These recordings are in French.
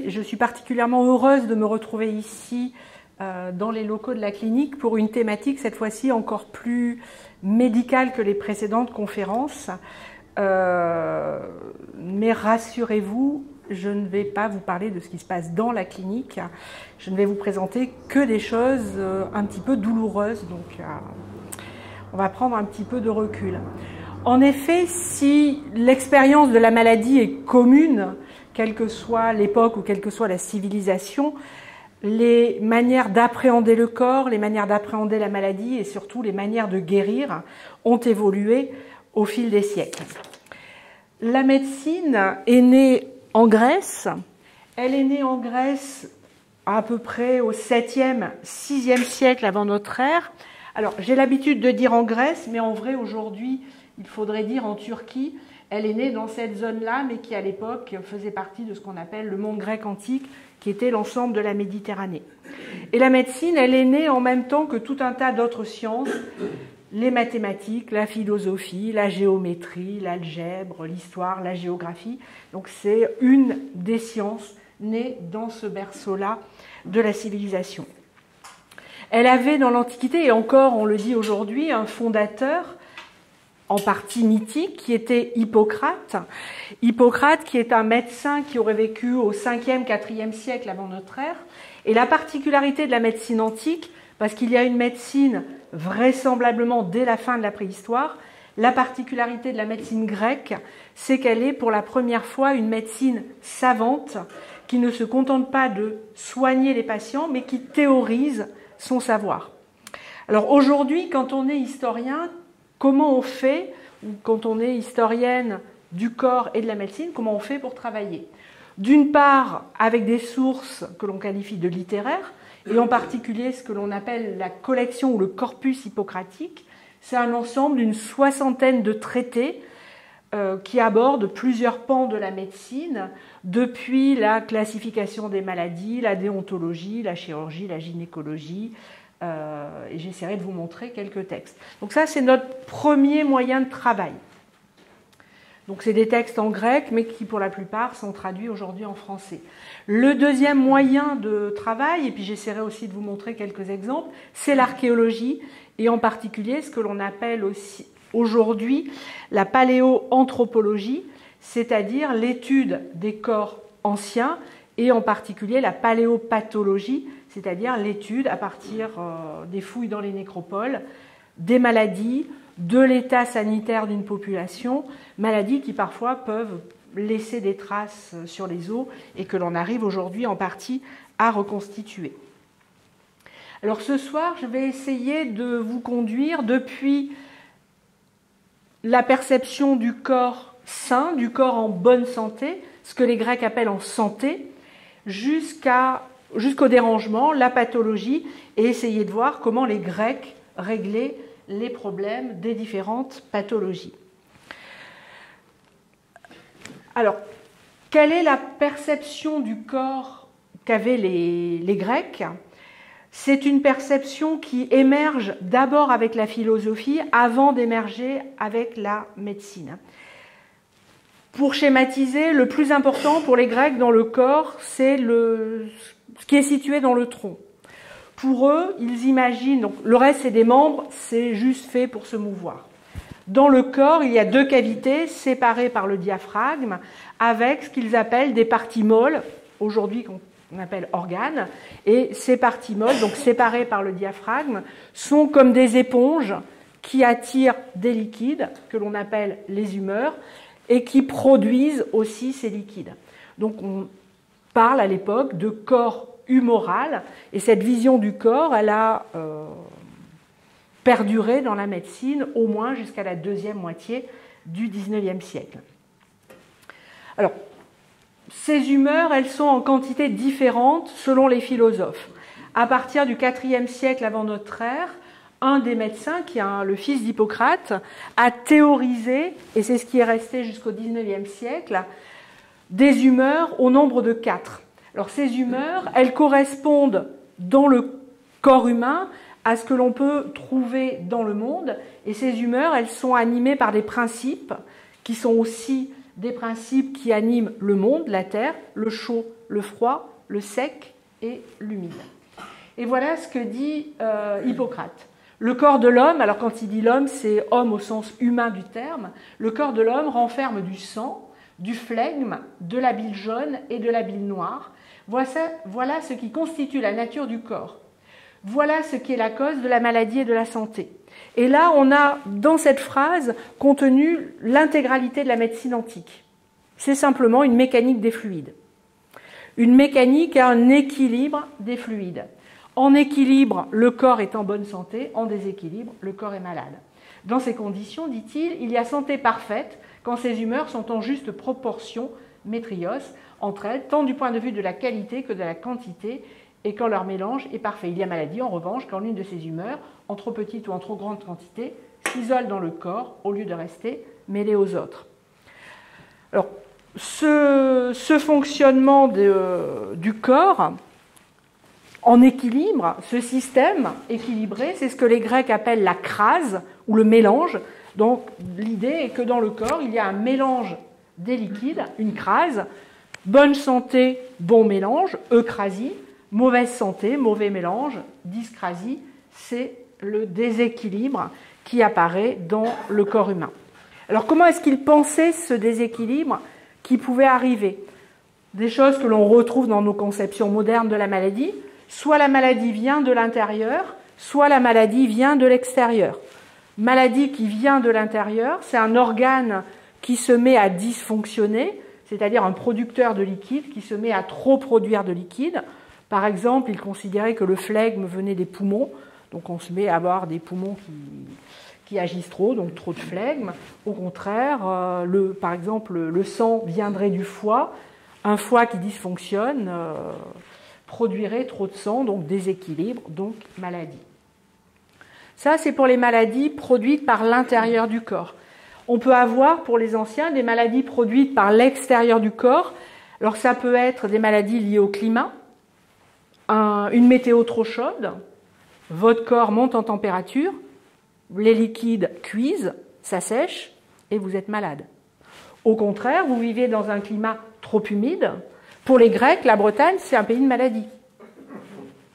je suis particulièrement heureuse de me retrouver ici dans les locaux de la clinique pour une thématique cette fois-ci encore plus médicale que les précédentes conférences. Mais rassurez-vous, je ne vais pas vous parler de ce qui se passe dans la clinique. Je ne vais vous présenter que des choses un petit peu douloureuses. Donc on va prendre un petit peu de recul. En effet, si l'expérience de la maladie est commune, quelle que soit l'époque ou quelle que soit la civilisation, les manières d'appréhender le corps, les manières d'appréhender la maladie et surtout les manières de guérir ont évolué au fil des siècles. La médecine est née en Grèce. Elle est née en Grèce à peu près au 7e, 6e siècle avant notre ère. Alors, j'ai l'habitude de dire en Grèce, mais en vrai, aujourd'hui, il faudrait dire en Turquie. Elle est née dans cette zone-là, mais qui, à l'époque, faisait partie de ce qu'on appelle le monde grec antique, qui était l'ensemble de la Méditerranée. Et la médecine, elle est née en même temps que tout un tas d'autres sciences, les mathématiques, la philosophie, la géométrie, l'algèbre, l'histoire, la géographie. Donc, c'est une des sciences nées dans ce berceau-là de la civilisation. Elle avait dans l'Antiquité, et encore on le dit aujourd'hui, un fondateur, en partie mythique, qui était Hippocrate. Hippocrate qui est un médecin qui aurait vécu au 5e, 4e siècle avant notre ère. Et la particularité de la médecine antique, parce qu'il y a une médecine vraisemblablement dès la fin de la préhistoire, la particularité de la médecine grecque, c'est qu'elle est pour la première fois une médecine savante, qui ne se contente pas de soigner les patients, mais qui théorise son savoir. Alors aujourd'hui, quand on est historien, comment on fait, ou quand on est historienne du corps et de la médecine, comment on fait pour travailler? D'une part, avec des sources que l'on qualifie de littéraires, et en particulier ce que l'on appelle la collection ou le corpus hippocratique. C'est un ensemble d'une 60aine de traités qui abordent plusieurs pans de la médecine, depuis la classification des maladies, la déontologie, la chirurgie, la gynécologie, et j'essaierai de vous montrer quelques textes. Donc ça, c'est notre premier moyen de travail. Donc c'est des textes en grec, mais qui pour la plupart sont traduits aujourd'hui en français. Le deuxième moyen de travail, et puis j'essaierai aussi de vous montrer quelques exemples, c'est l'archéologie, et en particulier ce que l'on appelle aussi aujourd'hui la paléoanthropologie, c'est-à-dire l'étude des corps anciens, et en particulier la paléopathologie, c'est-à-dire l'étude à partir des fouilles dans les nécropoles, des maladies, de l'état sanitaire d'une population, maladies qui parfois peuvent laisser des traces sur les os et que l'on arrive aujourd'hui en partie à reconstituer. Alors ce soir, je vais essayer de vous conduire depuis la perception du corps sain, du corps en bonne santé, ce que les Grecs appellent en santé, jusqu'au dérangement, la pathologie, et essayer de voir comment les Grecs réglaient les problèmes des différentes pathologies. Alors, quelle est la perception du corps qu'avaient les Grecs? C'est une perception qui émerge d'abord avec la philosophie avant d'émerger avec la médecine. Pour schématiser, le plus important pour les Grecs dans le corps, c'est ce qui est situé dans le tronc. Pour eux, ils imaginent, donc le reste c'est des membres, c'est juste fait pour se mouvoir. Dans le corps, il y a deux cavités séparées par le diaphragme avec ce qu'ils appellent des parties molles, aujourd'hui qu'on appelle organes, et ces parties molles, donc séparées par le diaphragme, sont comme des éponges qui attirent des liquides que l'on appelle les humeurs et qui produisent aussi ces liquides. Donc on parle à l'époque de corps humoral, et cette vision du corps, elle a perduré dans la médecine au moins jusqu'à la deuxième moitié du XIXe siècle. Alors, ces humeurs, elles sont en quantité différente selon les philosophes. À partir du IVe siècle avant notre ère, un des médecins, qui est le fils d'Hippocrate, a théorisé, et c'est ce qui est resté jusqu'au XIXe siècle, des humeurs au nombre de 4. Alors ces humeurs, elles correspondent dans le corps humain à ce que l'on peut trouver dans le monde, et ces humeurs, elles sont animées par des principes qui sont aussi des principes qui animent le monde, la Terre, le chaud, le froid, le sec et l'humide. Et voilà ce que dit Hippocrate. Le corps de l'homme, alors quand il dit l'homme, c'est homme au sens humain du terme, le corps de l'homme renferme du sang, du flegme, de la bile jaune et de la bile noire. Voilà ce qui constitue la nature du corps. Voilà ce qui est la cause de la maladie et de la santé. Et là, on a dans cette phrase contenu l'intégralité de la médecine antique. C'est simplement une mécanique des fluides. Une mécanique à un équilibre des fluides. En équilibre, le corps est en bonne santé, en déséquilibre, le corps est malade. Dans ces conditions, dit-il, il y a santé parfaite quand ces humeurs sont en juste proportion, métrios, entre elles, tant du point de vue de la qualité que de la quantité, et quand leur mélange est parfait. Il y a maladie, en revanche, quand l'une de ces humeurs, en trop petite ou en trop grande quantité, s'isole dans le corps au lieu de rester mêlée aux autres. Alors, ce fonctionnement du corps en équilibre, ce système équilibré, c'est ce que les Grecs appellent la crase ou le mélange. Donc l'idée est que dans le corps, il y a un mélange des liquides, une crase, bonne santé, bon mélange, eucrasie, mauvaise santé, mauvais mélange, dyscrasie, c'est le déséquilibre qui apparaît dans le corps humain. Alors comment est-ce qu'il pensait ce déséquilibre qui pouvait arriver? Des choses que l'on retrouve dans nos conceptions modernes de la maladie. Soit la maladie vient de l'intérieur, soit la maladie vient de l'extérieur. Maladie qui vient de l'intérieur, c'est un organe qui se met à dysfonctionner, c'est-à-dire un producteur de liquide qui se met à trop produire de liquide. Par exemple, il considérait que le flegme venait des poumons, donc on se met à avoir des poumons qui agissent trop, donc trop de flegme. Au contraire, par exemple, le sang viendrait du foie, un foie qui dysfonctionne produirait trop de sang, donc déséquilibre, donc maladie. Ça, c'est pour les maladies produites par l'intérieur du corps. On peut avoir, pour les anciens, des maladies produites par l'extérieur du corps. Alors, ça peut être des maladies liées au climat, une météo trop chaude, votre corps monte en température, les liquides cuisent, ça sèche, et vous êtes malade. Au contraire, vous vivez dans un climat trop humide. Pour les Grecs, la Bretagne, c'est un pays de maladie.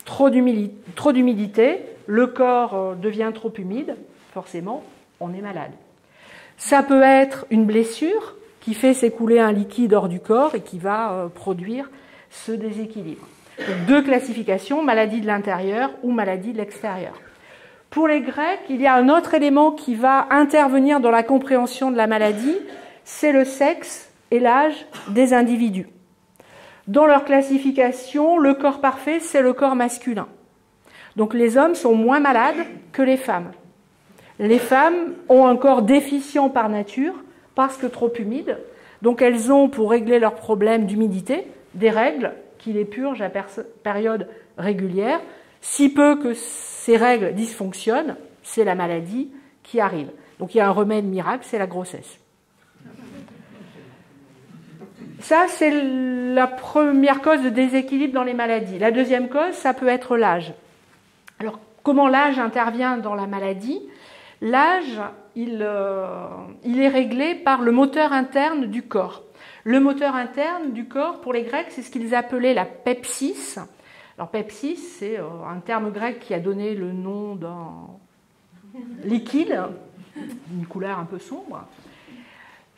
Trop d'humidité, le corps devient trop humide, forcément, on est malade. Ça peut être une blessure qui fait s'écouler un liquide hors du corps et qui va produire ce déséquilibre. Donc, deux classifications, maladie de l'intérieur ou maladie de l'extérieur. Pour les Grecs, il y a un autre élément qui va intervenir dans la compréhension de la maladie, c'est le sexe et l'âge des individus. Dans leur classification, le corps parfait, c'est le corps masculin. Donc les hommes sont moins malades que les femmes. Les femmes ont un corps déficient par nature, parce que trop humide. Donc elles ont, pour régler leurs problèmes d'humidité, des règles qui les purgent à période régulière. Si peu que ces règles dysfonctionnent, c'est la maladie qui arrive. Donc il y a un remède miracle, c'est la grossesse. Ça, c'est la première cause de déséquilibre dans les maladies. La deuxième cause, ça peut être l'âge. Alors, comment l'âge intervient dans la maladie? L'âge, il est réglé par le moteur interne du corps. Le moteur interne du corps, pour les Grecs, c'est ce qu'ils appelaient la pepsis. Alors, pepsis, c'est un terme grec qui a donné le nom d'un liquide, une couleur un peu sombre.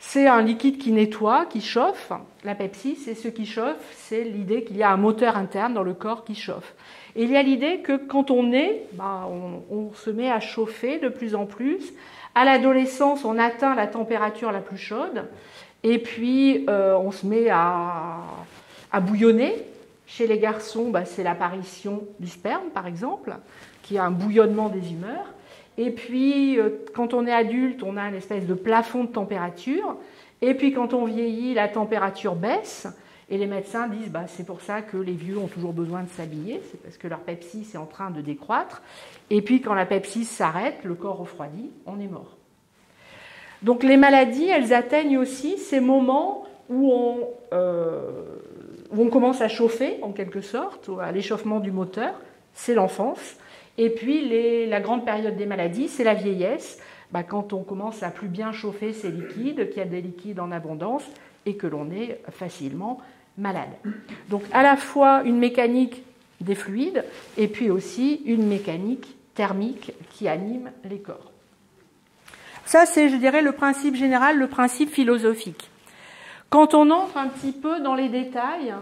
C'est un liquide qui nettoie, qui chauffe. La pepsis, c'est ce qui chauffe, c'est l'idée qu'il y a un moteur interne dans le corps qui chauffe. Et il y a l'idée que quand on naît, on se met à chauffer de plus en plus. À l'adolescence, on atteint la température la plus chaude. Et puis, on se met à bouillonner. Chez les garçons, c'est l'apparition du sperme, par exemple, qui a un bouillonnement des humeurs. Et puis, quand on est adulte, on a une espèce de plafond de température. Et puis, quand on vieillit, la température baisse. Et les médecins disent, c'est pour ça que les vieux ont toujours besoin de s'habiller. C'est parce que leur pepsis est en train de décroître. Et puis, quand la pepsis s'arrête, le corps refroidit, on est mort. Donc, les maladies, elles atteignent aussi ces moments où on commence à chauffer, en quelque sorte, à l'échauffement du moteur. C'est l'enfance. Et puis, la grande période des maladies, c'est la vieillesse, quand on commence à plus bien chauffer ces liquides, qu'il y a des liquides en abondance et que l'on est facilement malade. Donc à la fois une mécanique des fluides et puis aussi une mécanique thermique qui anime les corps. Ça, c'est, je dirais, le principe général, le principe philosophique. Quand on entre un petit peu dans les détails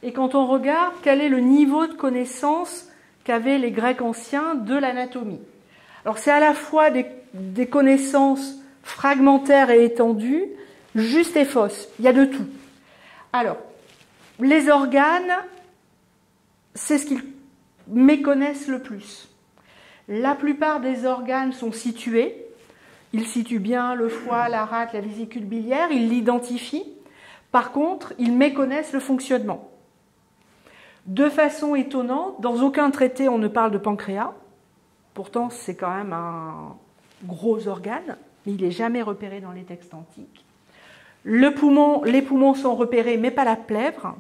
et quand on regarde quel est le niveau de connaissance qu'avaient les Grecs anciens de l'anatomie. Alors c'est à la fois des connaissances fragmentaires et étendues, justes et fausses. Il y a de tout. Alors, les organes, c'est ce qu'ils méconnaissent le plus. La plupart des organes sont situés. Ils situent bien le foie, la rate, la vésicule biliaire, ils l'identifient. Par contre, ils méconnaissent le fonctionnement. De façon étonnante, dans aucun traité on ne parle de pancréas. Pourtant, c'est quand même un gros organe, mais il n'est jamais repéré dans les textes antiques. Les poumons sont repérés, mais pas la plèvre.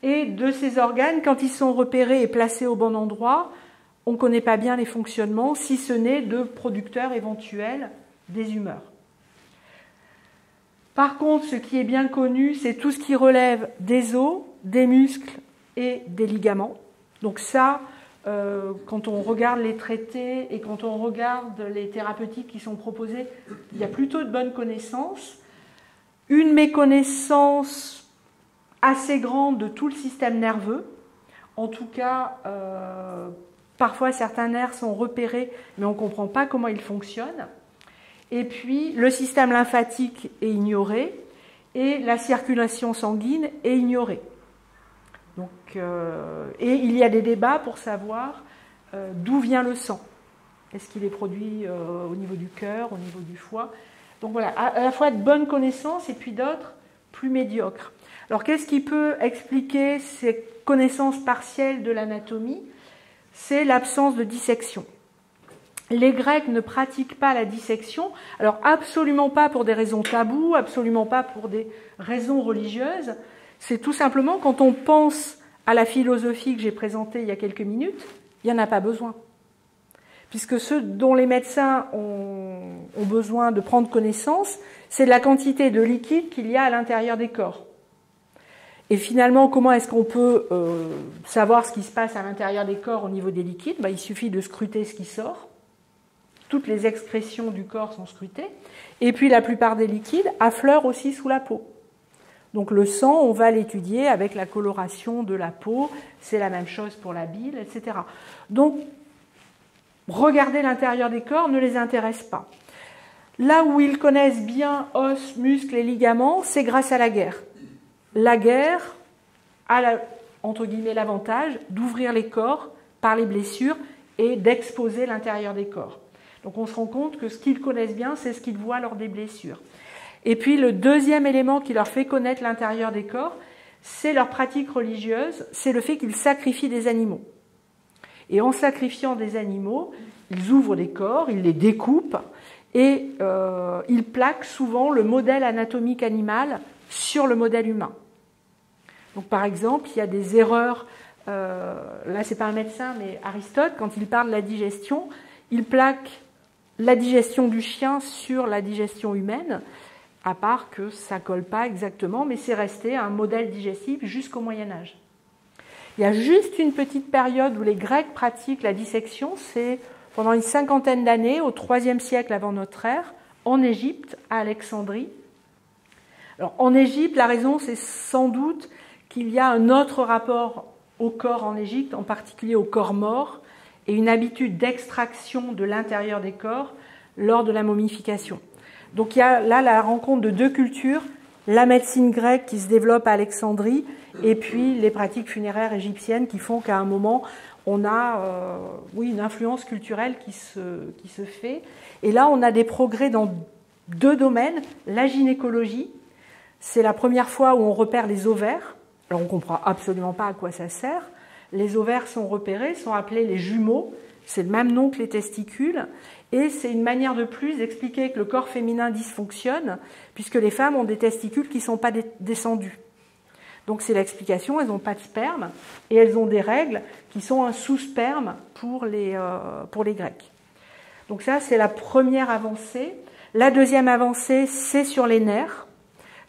Et de ces organes, quand ils sont repérés et placés au bon endroit, on ne connaît pas bien les fonctionnements, si ce n'est de producteurs éventuels des humeurs. Par contre, ce qui est bien connu, c'est tout ce qui relève des os, des muscles et des ligaments. Donc ça, quand on regarde les traités et quand on regarde les thérapeutiques qui sont proposées, il y a plutôt de bonnes connaissances. Une méconnaissance assez grande de tout le système nerveux. En tout cas, parfois certains nerfs sont repérés, mais on ne comprend pas comment ils fonctionnent. Et puis, le système lymphatique est ignoré et la circulation sanguine est ignorée. Donc, et il y a des débats pour savoir d'où vient le sang. Est-ce qu'il est produit au niveau du cœur, au niveau du foie? Donc voilà, à la fois de bonnes connaissances et puis d'autres plus médiocres. Alors qu'est-ce qui peut expliquer ces connaissances partielles de l'anatomie? C'est l'absence de dissection. Les Grecs ne pratiquent pas la dissection, alors absolument pas pour des raisons taboues, absolument pas pour des raisons religieuses. C'est tout simplement quand on pense à la philosophie que j'ai présentée il y a quelques minutes, il n'y en a pas besoin. Puisque ce dont les médecins ont besoin de prendre connaissance, c'est de la quantité de liquide qu'il y a à l'intérieur des corps. Et finalement, comment est-ce qu'on peut savoir ce qui se passe à l'intérieur des corps au niveau des liquides? Il suffit de scruter ce qui sort. Toutes les excrétions du corps sont scrutées. Et puis la plupart des liquides affleurent aussi sous la peau. Donc le sang, on va l'étudier avec la coloration de la peau. C'est la même chose pour la bile, etc. Donc, regarder l'intérieur des corps ne les intéresse pas. Là où ils connaissent bien os, muscles et ligaments, c'est grâce à la guerre. La guerre a, entre guillemets, l'avantage d'ouvrir les corps par les blessures et d'exposer l'intérieur des corps. Donc on se rend compte que ce qu'ils connaissent bien, c'est ce qu'ils voient lors des blessures. Et puis le deuxième élément qui leur fait connaître l'intérieur des corps, c'est leur pratique religieuse, c'est le fait qu'ils sacrifient des animaux. Et en sacrifiant des animaux, ils ouvrent des corps, ils les découpent et ils plaquent souvent le modèle anatomique animal sur le modèle humain. Donc par exemple, il y a des erreurs, là c'est pas un médecin, mais Aristote, quand il parle de la digestion, il plaque la digestion du chien sur la digestion humaine, à part que ça ne colle pas exactement, mais c'est resté un modèle digestif jusqu'au Moyen-Âge. Il y a juste une petite période où les Grecs pratiquent la dissection, c'est pendant une cinquantaine d'années, au IIIe siècle avant notre ère, en Égypte, à Alexandrie. Alors, en Égypte, la raison, c'est sans doute qu'il y a un autre rapport au corps en Égypte, en particulier au corps mort, et une habitude d'extraction de l'intérieur des corps lors de la momification. Donc il y a là la rencontre de deux cultures, la médecine grecque qui se développe à Alexandrie et puis les pratiques funéraires égyptiennes qui font qu'à un moment on a une influence culturelle qui se fait. Et là on a des progrès dans deux domaines. La gynécologie, c'est la première fois où on repère les ovaires. Alors on ne comprend absolument pas à quoi ça sert. Les ovaires sont repérés, sont appelés les jumeaux, c'est le même nom que les testicules, et c'est une manière de plus d'expliquer que le corps féminin dysfonctionne, puisque les femmes ont des testicules qui ne sont pas descendus. Donc c'est l'explication, elles n'ont pas de sperme, et elles ont des règles qui sont un sous-sperme pour les Grecs. Donc ça, c'est la première avancée. La deuxième avancée, c'est sur les nerfs.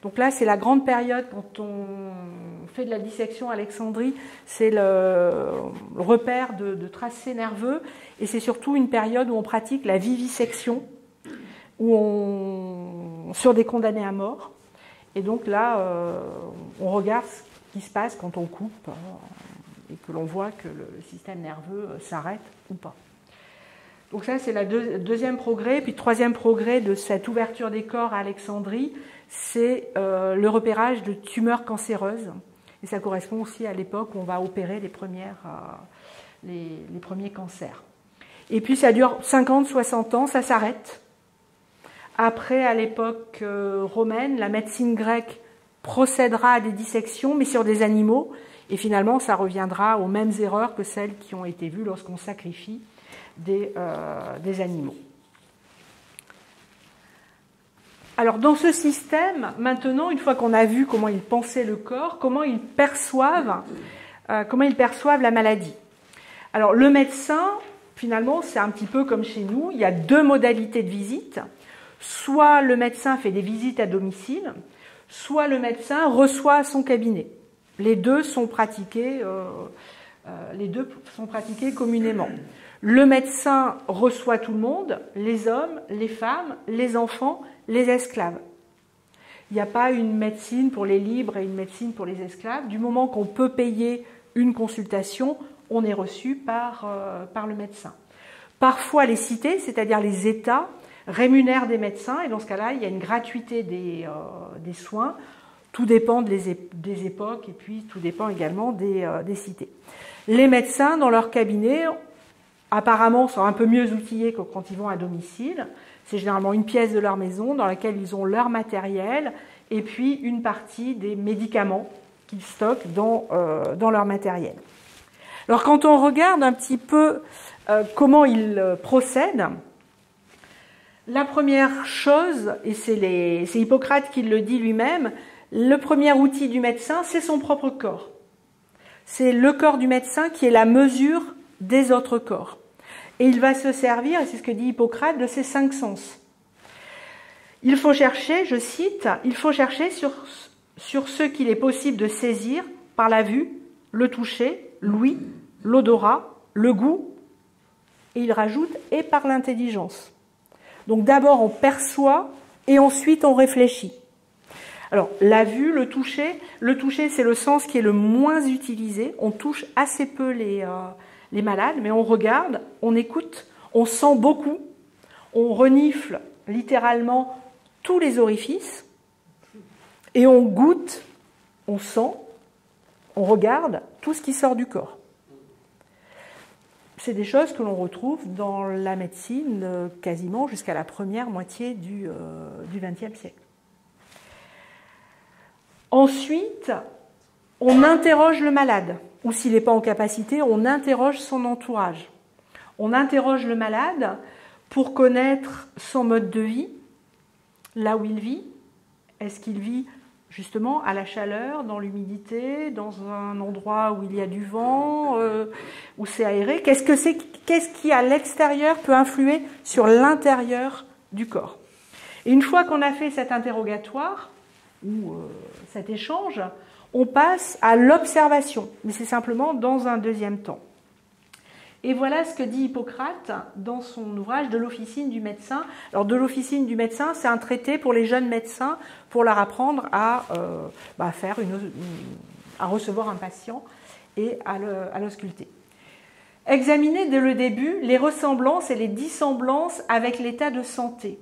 Donc là, c'est la grande période quand on fait de la dissection à Alexandrie, c'est le repère de tracés nerveux, et c'est surtout une période où on pratique la vivisection, sur des condamnés à mort. Et donc là, on regarde ce qui se passe quand on coupe et que l'on voit que le système nerveux s'arrête ou pas. Donc ça, c'est le deuxième progrès. Puis le troisième progrès de cette ouverture des corps à Alexandrie, c'est le repérage de tumeurs cancéreuses. Et ça correspond aussi à l'époque où on va opérer les premiers cancers. Et puis ça dure 50-60 ans, ça s'arrête. Après, à l'époque romaine, la médecine grecque procédera à des dissections, mais sur des animaux. Et finalement, ça reviendra aux mêmes erreurs que celles qui ont été vues lorsqu'on sacrifie des animaux. Alors, dans ce système, maintenant, une fois qu'on a vu comment ils pensaient le corps, comment ils perçoivent la maladie. Alors, le médecin, finalement, c'est un petit peu comme chez nous. Il y a deux modalités de visite. Soit le médecin fait des visites à domicile, soit le médecin reçoit à son cabinet. Les deux sont pratiqués communément. Le médecin reçoit tout le monde, les hommes, les femmes, les enfants, les esclaves. Il n'y a pas une médecine pour les libres et une médecine pour les esclaves. Du moment qu'on peut payer une consultation, on est reçu par le médecin. Parfois, les cités, c'est-à-dire les États, rémunèrent des médecins, et dans ce cas-là, il y a une gratuité des soins. Tout dépend des époques, et puis tout dépend également des cités. Les médecins, dans leur cabinet, apparemment, sont un peu mieux outillés que quand ils vont à domicile. C'est généralement une pièce de leur maison dans laquelle ils ont leur matériel, et puis une partie des médicaments qu'ils stockent dans leur matériel. Alors, quand on regarde un petit peu comment ils procèdent, la première chose, et c'est Hippocrate qui le dit lui-même, le premier outil du médecin, c'est son propre corps. C'est le corps du médecin qui est la mesure des autres corps. Et il va se servir, et c'est ce que dit Hippocrate, de ses 5 sens. Il faut chercher, je cite, il faut chercher sur ce qu'il est possible de saisir par la vue, le toucher, l'ouïe, l'odorat, le goût, et il rajoute, et par l'intelligence. Donc d'abord on perçoit et ensuite on réfléchit. Alors la vue, le toucher c'est le sens qui est le moins utilisé. On touche assez peu les malades, mais on regarde, on écoute, on sent beaucoup, on renifle littéralement tous les orifices et on goûte, on sent, on regarde tout ce qui sort du corps. C'est des choses que l'on retrouve dans la médecine quasiment jusqu'à la première moitié du XXe siècle. Ensuite, on interroge le malade, ou s'il n'est pas en capacité, on interroge son entourage. On interroge le malade pour connaître son mode de vie, là où il vit. Est-ce qu'il vit justement à la chaleur, dans l'humidité, dans un endroit où il y a du vent, où c'est aéré? Qu'est-ce qui à l'extérieur peut influer sur l'intérieur du corps? Et une fois qu'on a fait cet interrogatoire ou cet échange, on passe à l'observation, mais c'est simplement dans un deuxième temps. Et voilà ce que dit Hippocrate dans son ouvrage de l'officine du médecin. Alors de l'officine du médecin, c'est un traité pour les jeunes médecins pour leur apprendre à recevoir un patient et à l'ausculter. Examiner dès le début les ressemblances et les dissemblances avec l'état de santé,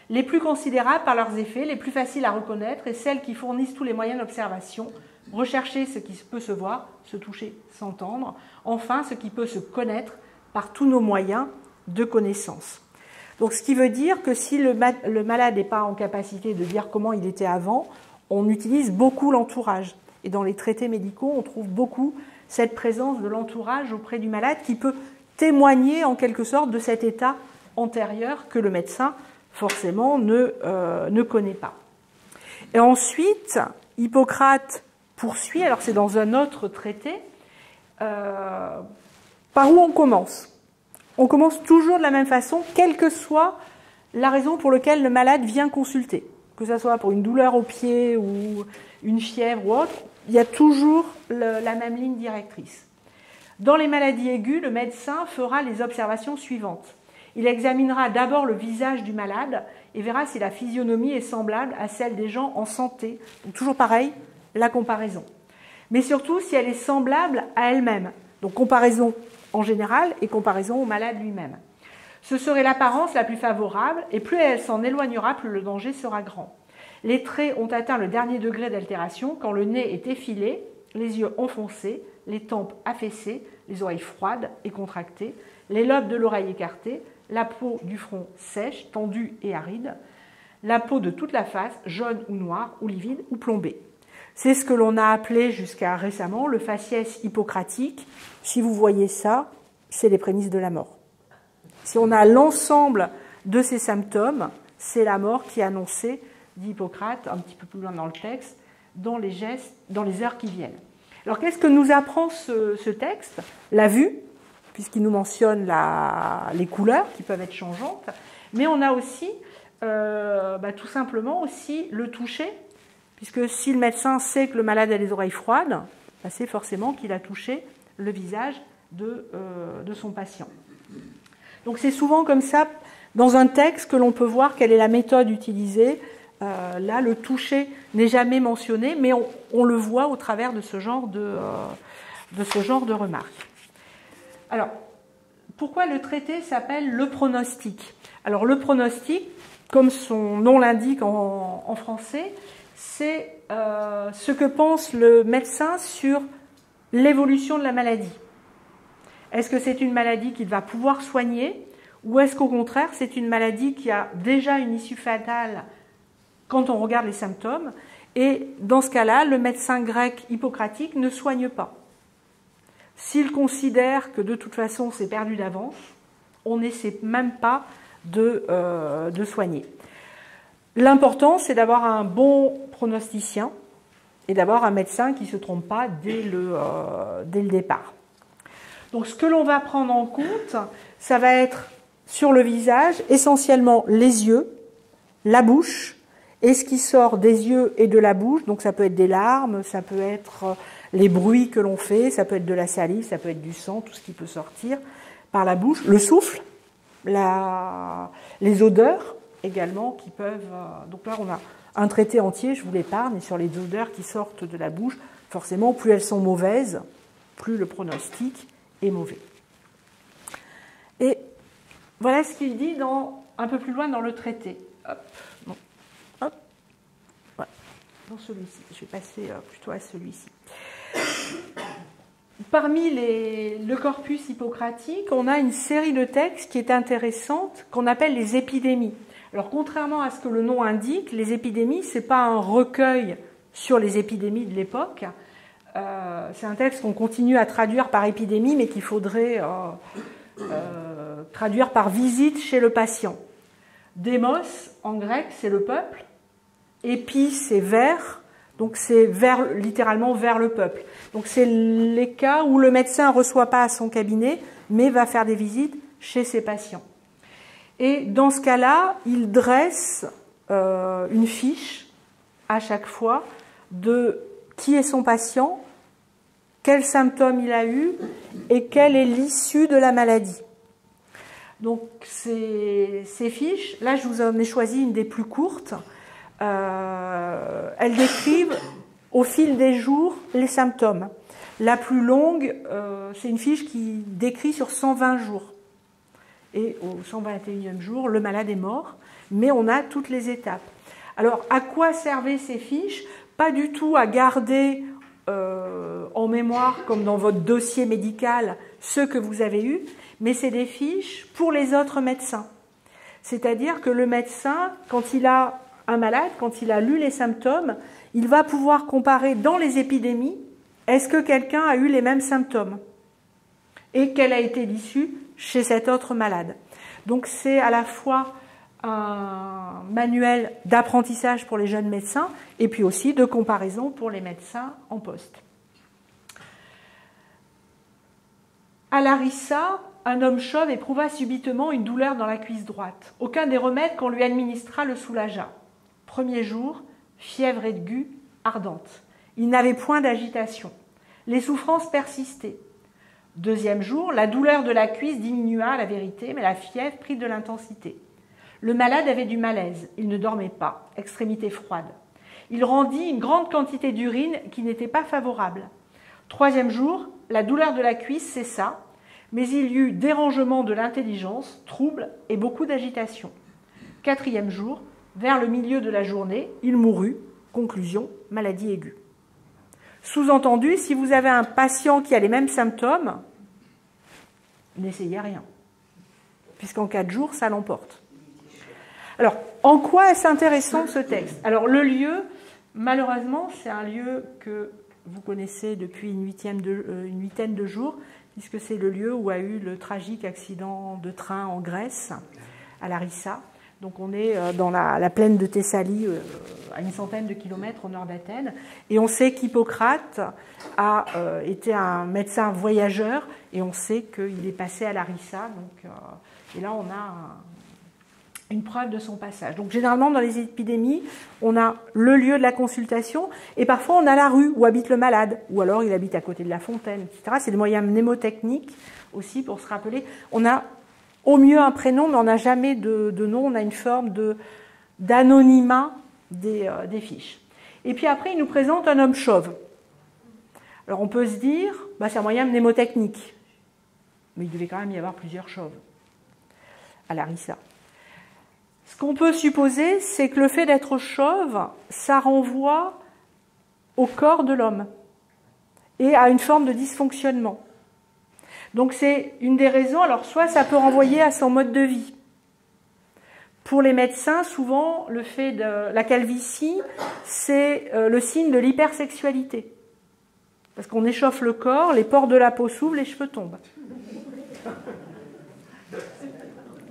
les plus considérables par leurs effets, les plus faciles à reconnaître et celles qui fournissent tous les moyens d'observation. Rechercher ce qui peut se voir, se toucher, s'entendre. Enfin, ce qui peut se connaître par tous nos moyens de connaissance. Donc, ce qui veut dire que si le malade n'est pas en capacité de dire comment il était avant, on utilise beaucoup l'entourage. Et dans les traités médicaux, on trouve beaucoup cette présence de l'entourage auprès du malade qui peut témoigner en quelque sorte de cet état antérieur que le médecin, forcément, ne connaît pas. Et ensuite, Hippocrate poursuit, alors c'est dans un autre traité, par où on commence. On commence toujours de la même façon, quelle que soit la raison pour laquelle le malade vient consulter. que ce soit pour une douleur au pied ou une fièvre ou autre, il y a toujours la même ligne directrice. Dans les maladies aiguës, le médecin fera les observations suivantes. Il examinera d'abord le visage du malade et verra si la physionomie est semblable à celle des gens en santé. Donc toujours pareil, la comparaison. Mais surtout si elle est semblable à elle-même. Donc comparaison en général et comparaison au malade lui-même. Ce serait l'apparence la plus favorable et plus elle s'en éloignera, plus le danger sera grand. Les traits ont atteint le dernier degré d'altération quand le nez est effilé, les yeux enfoncés, les tempes affaissées, les oreilles froides et contractées, les lobes de l'oreille écartés, la peau du front sèche, tendue et aride, la peau de toute la face jaune ou noire, ou livide ou plombée. C'est ce que l'on a appelé jusqu'à récemment le faciès hippocratique. Si vous voyez ça, c'est les prémices de la mort. Si on a l'ensemble de ces symptômes, c'est la mort qui est annoncée, dit Hippocrate, un petit peu plus loin dans le texte, dans les gestes, dans les heures qui viennent. Alors qu'est-ce que nous apprend ce texte? La vue, puisqu'il nous mentionne les couleurs qui peuvent être changeantes, mais on a aussi tout simplement aussi le toucher, puisque si le médecin sait que le malade a les oreilles froides, c'est forcément qu'il a touché le visage de son patient. Donc c'est souvent comme ça, dans un texte, que l'on peut voir quelle est la méthode utilisée. Là, le toucher n'est jamais mentionné, mais on le voit au travers de ce genre de remarques. Alors, pourquoi le traité s'appelle le pronostic? Alors, le pronostic, comme son nom l'indique en français, c'est ce que pense le médecin sur l'évolution de la maladie. Est-ce que c'est une maladie qu'il va pouvoir soigner, ou est-ce qu'au contraire, c'est une maladie qui a déjà une issue fatale quand on regarde les symptômes? Et dans ce cas-là, le médecin grec hippocratique ne soigne pas. S'il considère que de toute façon c'est perdu d'avance, on n'essaie même pas de soigner. L'important, c'est d'avoir un bon pronosticien et d'avoir un médecin qui ne se trompe pas dès le départ. Donc ce que l'on va prendre en compte, ça va être sur le visage, essentiellement les yeux, la bouche, et ce qui sort des yeux et de la bouche. Donc ça peut être des larmes, ça peut être les bruits que l'on fait, ça peut être de la salive, ça peut être du sang, tout ce qui peut sortir par la bouche, le souffle, les odeurs également qui peuvent... Donc là on a un traité entier, je vous l'épargne, sur les odeurs qui sortent de la bouche. Forcément, plus elles sont mauvaises, plus le pronostic est mauvais. Et voilà ce qu'il dit un peu plus loin dans le traité. Hop, bon, hop, voilà, dans celui-ci. Je vais passer plutôt à celui-ci. Parmi le corpus hippocratique, on a une série de textes qui est intéressante, qu'on appelle les épidémies. Alors, contrairement à ce que le nom indique, les épidémies, ce n'est pas un recueil sur les épidémies de l'époque. C'est un texte qu'on continue à traduire par épidémie, mais qu'il faudrait traduire par visite chez le patient. Démos, en grec, c'est le peuple. Épi, c'est vers. Donc c'est littéralement vers le peuple. Donc c'est les cas où le médecin ne reçoit pas à son cabinet, mais va faire des visites chez ses patients. Et dans ce cas-là, il dresse une fiche à chaque fois de qui est son patient, quels symptômes il a eu et quelle est l'issue de la maladie. Donc ces fiches, là je vous en ai choisi une des plus courtes. Elles décrivent au fil des jours les symptômes. La plus longue, c'est une fiche qui décrit sur 120 jours. Et au 121e jour, le malade est mort, mais on a toutes les étapes. Alors, à quoi servaient ces fiches? Pas du tout à garder en mémoire, comme dans votre dossier médical, ce que vous avez eu, mais c'est des fiches pour les autres médecins. C'est-à-dire que le médecin, quand il a un malade, quand il a lu les symptômes, il va pouvoir comparer dans les épidémies, est-ce que quelqu'un a eu les mêmes symptômes? Et quelle a été l'issue chez cet autre malade? Donc c'est à la fois un manuel d'apprentissage pour les jeunes médecins et puis aussi de comparaison pour les médecins en poste. À Larissa, un homme chauve éprouva subitement une douleur dans la cuisse droite. Aucun des remèdes qu'on lui administra le soulagea. Premier jour, fièvre aiguë ardente. Il n'avait point d'agitation. Les souffrances persistaient. Deuxième jour, la douleur de la cuisse diminua à la vérité, mais la fièvre prit de l'intensité. Le malade avait du malaise. Il ne dormait pas, extrémité froide. Il rendit une grande quantité d'urine qui n'était pas favorable. Troisième jour, la douleur de la cuisse cessa, mais il y eut dérangement de l'intelligence, trouble et beaucoup d'agitation. Quatrième jour, vers le milieu de la journée, il mourut. Conclusion, maladie aiguë. Sous-entendu, si vous avez un patient qui a les mêmes symptômes, n'essayez rien, puisqu'en 4 jours, ça l'emporte. Alors, en quoi est-ce intéressant ce texte? Alors, le lieu, malheureusement, c'est un lieu que vous connaissez depuis une huitaine de jours, puisque c'est le lieu où a eu le tragique accident de train en Grèce, à Larissa. Donc on est dans la plaine de Thessalie, à une centaine de kilomètres au nord d'Athènes. Et on sait qu'Hippocrate a été un médecin voyageur, et on sait qu'il est passé à Larissa. Donc, et là, on a une preuve de son passage. Donc généralement, dans les épidémies, on a le lieu de la consultation, et parfois on a la rue où habite le malade, ou alors il habite à côté de la fontaine, etc. C'est des moyens mnémotechniques aussi pour se rappeler. On a au mieux un prénom, mais on n'a jamais de nom, on a une forme d'anonymat des fiches. Et puis après, il nous présente un homme chauve. Alors on peut se dire, c'est un moyen mnémotechnique, mais il devait quand même y avoir plusieurs chauves à Larissa. Ce qu'on peut supposer, c'est que le fait d'être chauve, ça renvoie au corps de l'homme et à une forme de dysfonctionnement. Donc c'est une des raisons, alors soit ça peut renvoyer à son mode de vie. Pour les médecins, souvent, le fait de la calvitie, c'est le signe de l'hypersexualité. Parce qu'on échauffe le corps, les pores de la peau s'ouvrent, les cheveux tombent.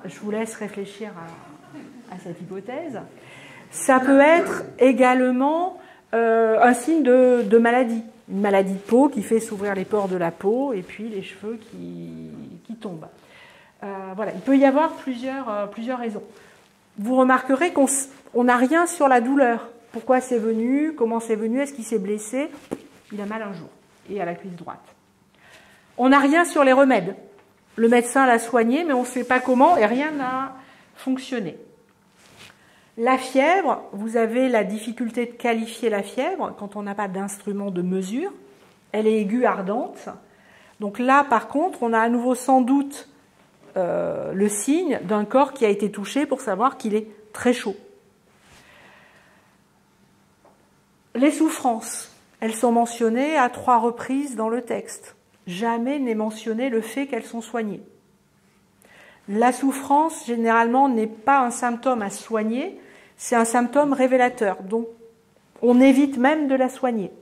Je vous laisse réfléchir à cette hypothèse. Ça peut être également un signe de maladie. Une maladie de peau qui fait s'ouvrir les pores de la peau et puis les cheveux qui tombent. Voilà, il peut y avoir plusieurs raisons. Vous remarquerez qu'on n'a rien sur la douleur. Pourquoi c'est venu? Comment c'est venu? Est-ce qu'il s'est blessé? Il a mal un jour et à la cuisse droite. On n'a rien sur les remèdes. Le médecin l'a soigné, mais on ne sait pas comment et rien n'a fonctionné. La fièvre, vous avez la difficulté de qualifier la fièvre quand on n'a pas d'instrument de mesure. Elle est aiguë, ardente. Donc là, par contre, on a à nouveau sans doute le signe d'un corps qui a été touché pour savoir qu'il est très chaud. Les souffrances, elles sont mentionnées à 3 reprises dans le texte. Jamais n'est mentionné le fait qu'elles sont soignées. La souffrance, généralement, n'est pas un symptôme à soigner, c'est un symptôme révélateur. Donc, on évite même de la soigner.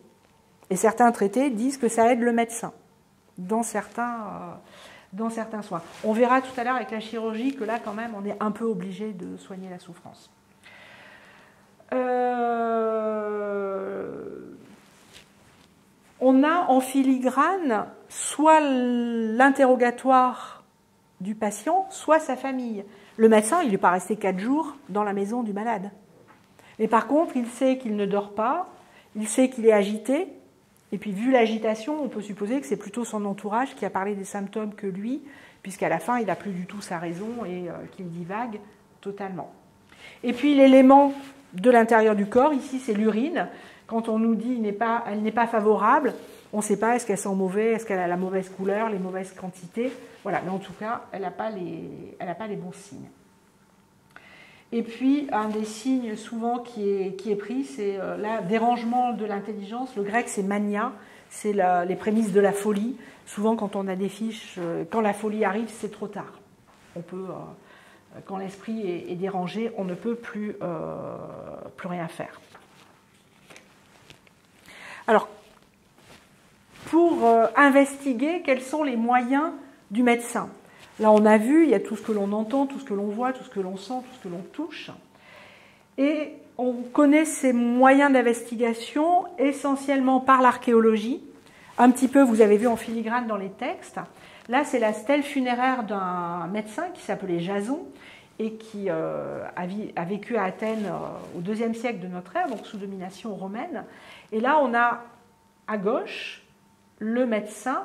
Et certains traités disent que ça aide le médecin dans certains soins. On verra tout à l'heure avec la chirurgie que là, quand même, on est un peu obligé de soigner la souffrance. On a en filigrane soit l'interrogatoire du patient, soit sa famille. Le médecin, il n'est pas resté 4 jours dans la maison du malade. Mais par contre, il sait qu'il ne dort pas, il sait qu'il est agité, et puis vu l'agitation, on peut supposer que c'est plutôt son entourage qui a parlé des symptômes que lui, puisqu'à la fin, il n'a plus du tout sa raison et qu'il divague totalement. Et puis l'élément de l'intérieur du corps, ici c'est l'urine. Quand on nous dit elle n'est pas favorable, on ne sait pas, est-ce qu'elle sent mauvais, est-ce qu'elle a la mauvaise couleur, les mauvaises quantités. Voilà, mais en tout cas, elle n'a pas les bons signes. Et puis, un des signes souvent qui est pris, c'est le dérangement de l'intelligence. Le grec, c'est mania, c'est les prémices de la folie. Souvent, quand on a des fiches, quand la folie arrive, c'est trop tard. Quand l'esprit est dérangé, on ne peut plus rien faire. Alors, pour investiguer quels sont les moyens du médecin. Là, on a vu, il y a tout ce que l'on entend, tout ce que l'on voit, tout ce que l'on sent, tout ce que l'on touche. Et on connaît ces moyens d'investigation essentiellement par l'archéologie. Un petit peu, vous avez vu en filigrane dans les textes. Là, c'est la stèle funéraire d'un médecin qui s'appelait Jason. et qui a vécu à Athènes au IIe siècle de notre ère, donc sous domination romaine. Et là, on a à gauche le médecin,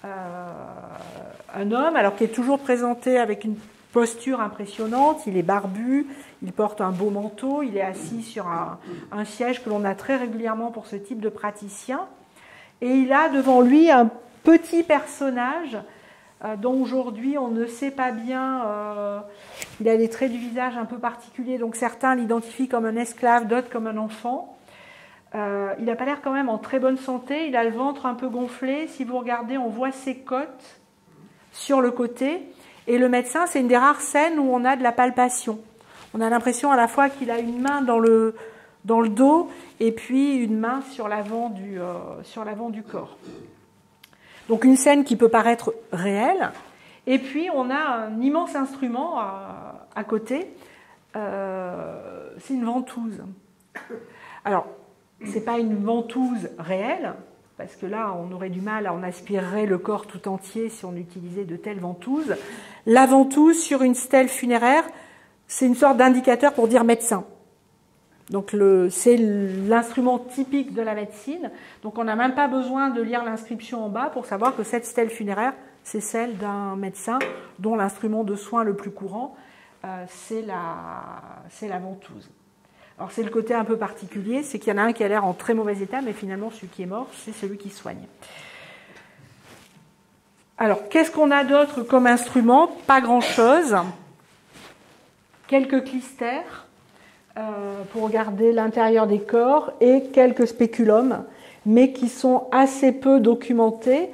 un homme, alors qui est toujours présenté avec une posture impressionnante, il est barbu, il porte un beau manteau, il est assis sur un siège que l'on a très régulièrement pour ce type de praticien. Et il a devant lui un petit personnage dont aujourd'hui on ne sait pas bien, il a des traits du visage un peu particuliers, donc certains l'identifient comme un esclave, d'autres comme un enfant. Il n'a pas l'air quand même en très bonne santé, il a le ventre un peu gonflé, si vous regardez on voit ses côtes sur le côté, et le médecin c'est une des rares scènes où on a de la palpation. On a l'impression à la fois qu'il a une main dans le dos et puis une main sur l'avant du corps. Donc une scène qui peut paraître réelle, et puis on a un immense instrument à côté, c'est une ventouse. Alors, c'est pas une ventouse réelle, parce que là on aurait du mal, on aspirerait le corps tout entier si on utilisait de telles ventouses. La ventouse sur une stèle funéraire, c'est une sorte d'indicateur pour dire médecin. Donc c'est l'instrument typique de la médecine. Donc on n'a même pas besoin de lire l'inscription en bas pour savoir que cette stèle funéraire, c'est celle d'un médecin dont l'instrument de soin le plus courant, c'est la ventouse. Alors c'est le côté un peu particulier, c'est qu'il y en a un qui a l'air en très mauvais état, mais finalement celui qui est mort, c'est celui qui soigne. Alors qu'est-ce qu'on a d'autre comme instrument? Pas grand-chose. Quelques clistères pour regarder l'intérieur des corps et quelques spéculums, mais qui sont assez peu documentés,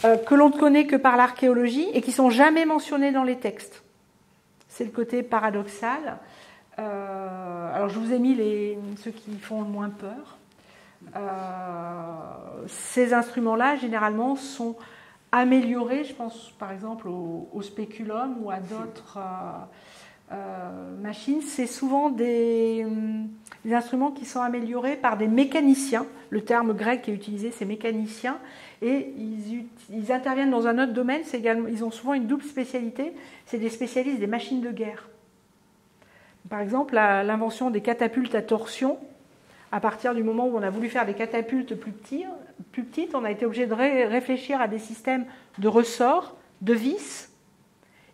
que l'on ne connaît que par l'archéologie et qui ne sont jamais mentionnés dans les textes. C'est le côté paradoxal. Alors je vous ai mis ceux qui font le moins peur. Ces instruments-là, généralement, sont améliorés, je pense par exemple au spéculum ou à d'autres machines. C'est souvent des instruments qui sont améliorés par des mécaniciens. Le terme grec qui est utilisé, c'est mécanicien. Et ils interviennent dans un autre domaine. Ils ont souvent une double spécialité. C'est des spécialistes des machines de guerre. Par exemple, l'invention des catapultes à torsion, à partir du moment où on a voulu faire des catapultes plus petites, on a été obligé de réfléchir à des systèmes de ressorts, de vis,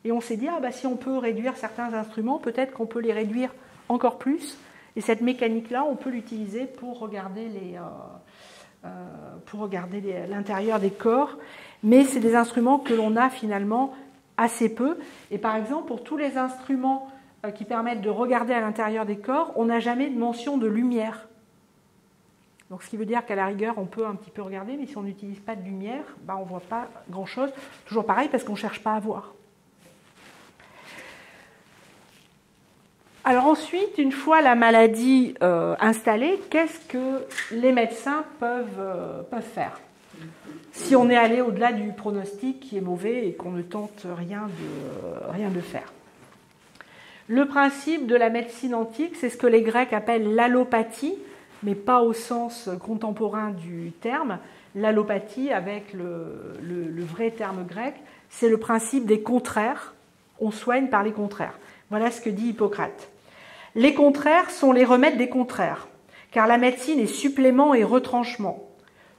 et on s'est dit, si on peut réduire certains instruments, peut-être qu'on peut les réduire encore plus, et cette mécanique-là, on peut l'utiliser pour regarder l'intérieur des corps, mais c'est des instruments que l'on a finalement assez peu, et par exemple, pour tous les instruments qui permettent de regarder à l'intérieur des corps, on n'a jamais de mention de lumière. Donc, ce qui veut dire qu'à la rigueur, on peut un petit peu regarder, mais si on n'utilise pas de lumière, on ne voit pas grand-chose. Toujours pareil, parce qu'on ne cherche pas à voir. Alors ensuite, une fois la maladie installée, qu'est-ce que les médecins peuvent faire si on est allé au-delà du pronostic qui est mauvais et qu'on ne tente rien de faire? Le principe de la médecine antique, c'est ce que les Grecs appellent l'allopathie, mais pas au sens contemporain du terme. L'allopathie, avec le vrai terme grec, c'est le principe des contraires. On soigne par les contraires. Voilà ce que dit Hippocrate. Les contraires sont les remèdes des contraires, car la médecine est supplément et retranchement.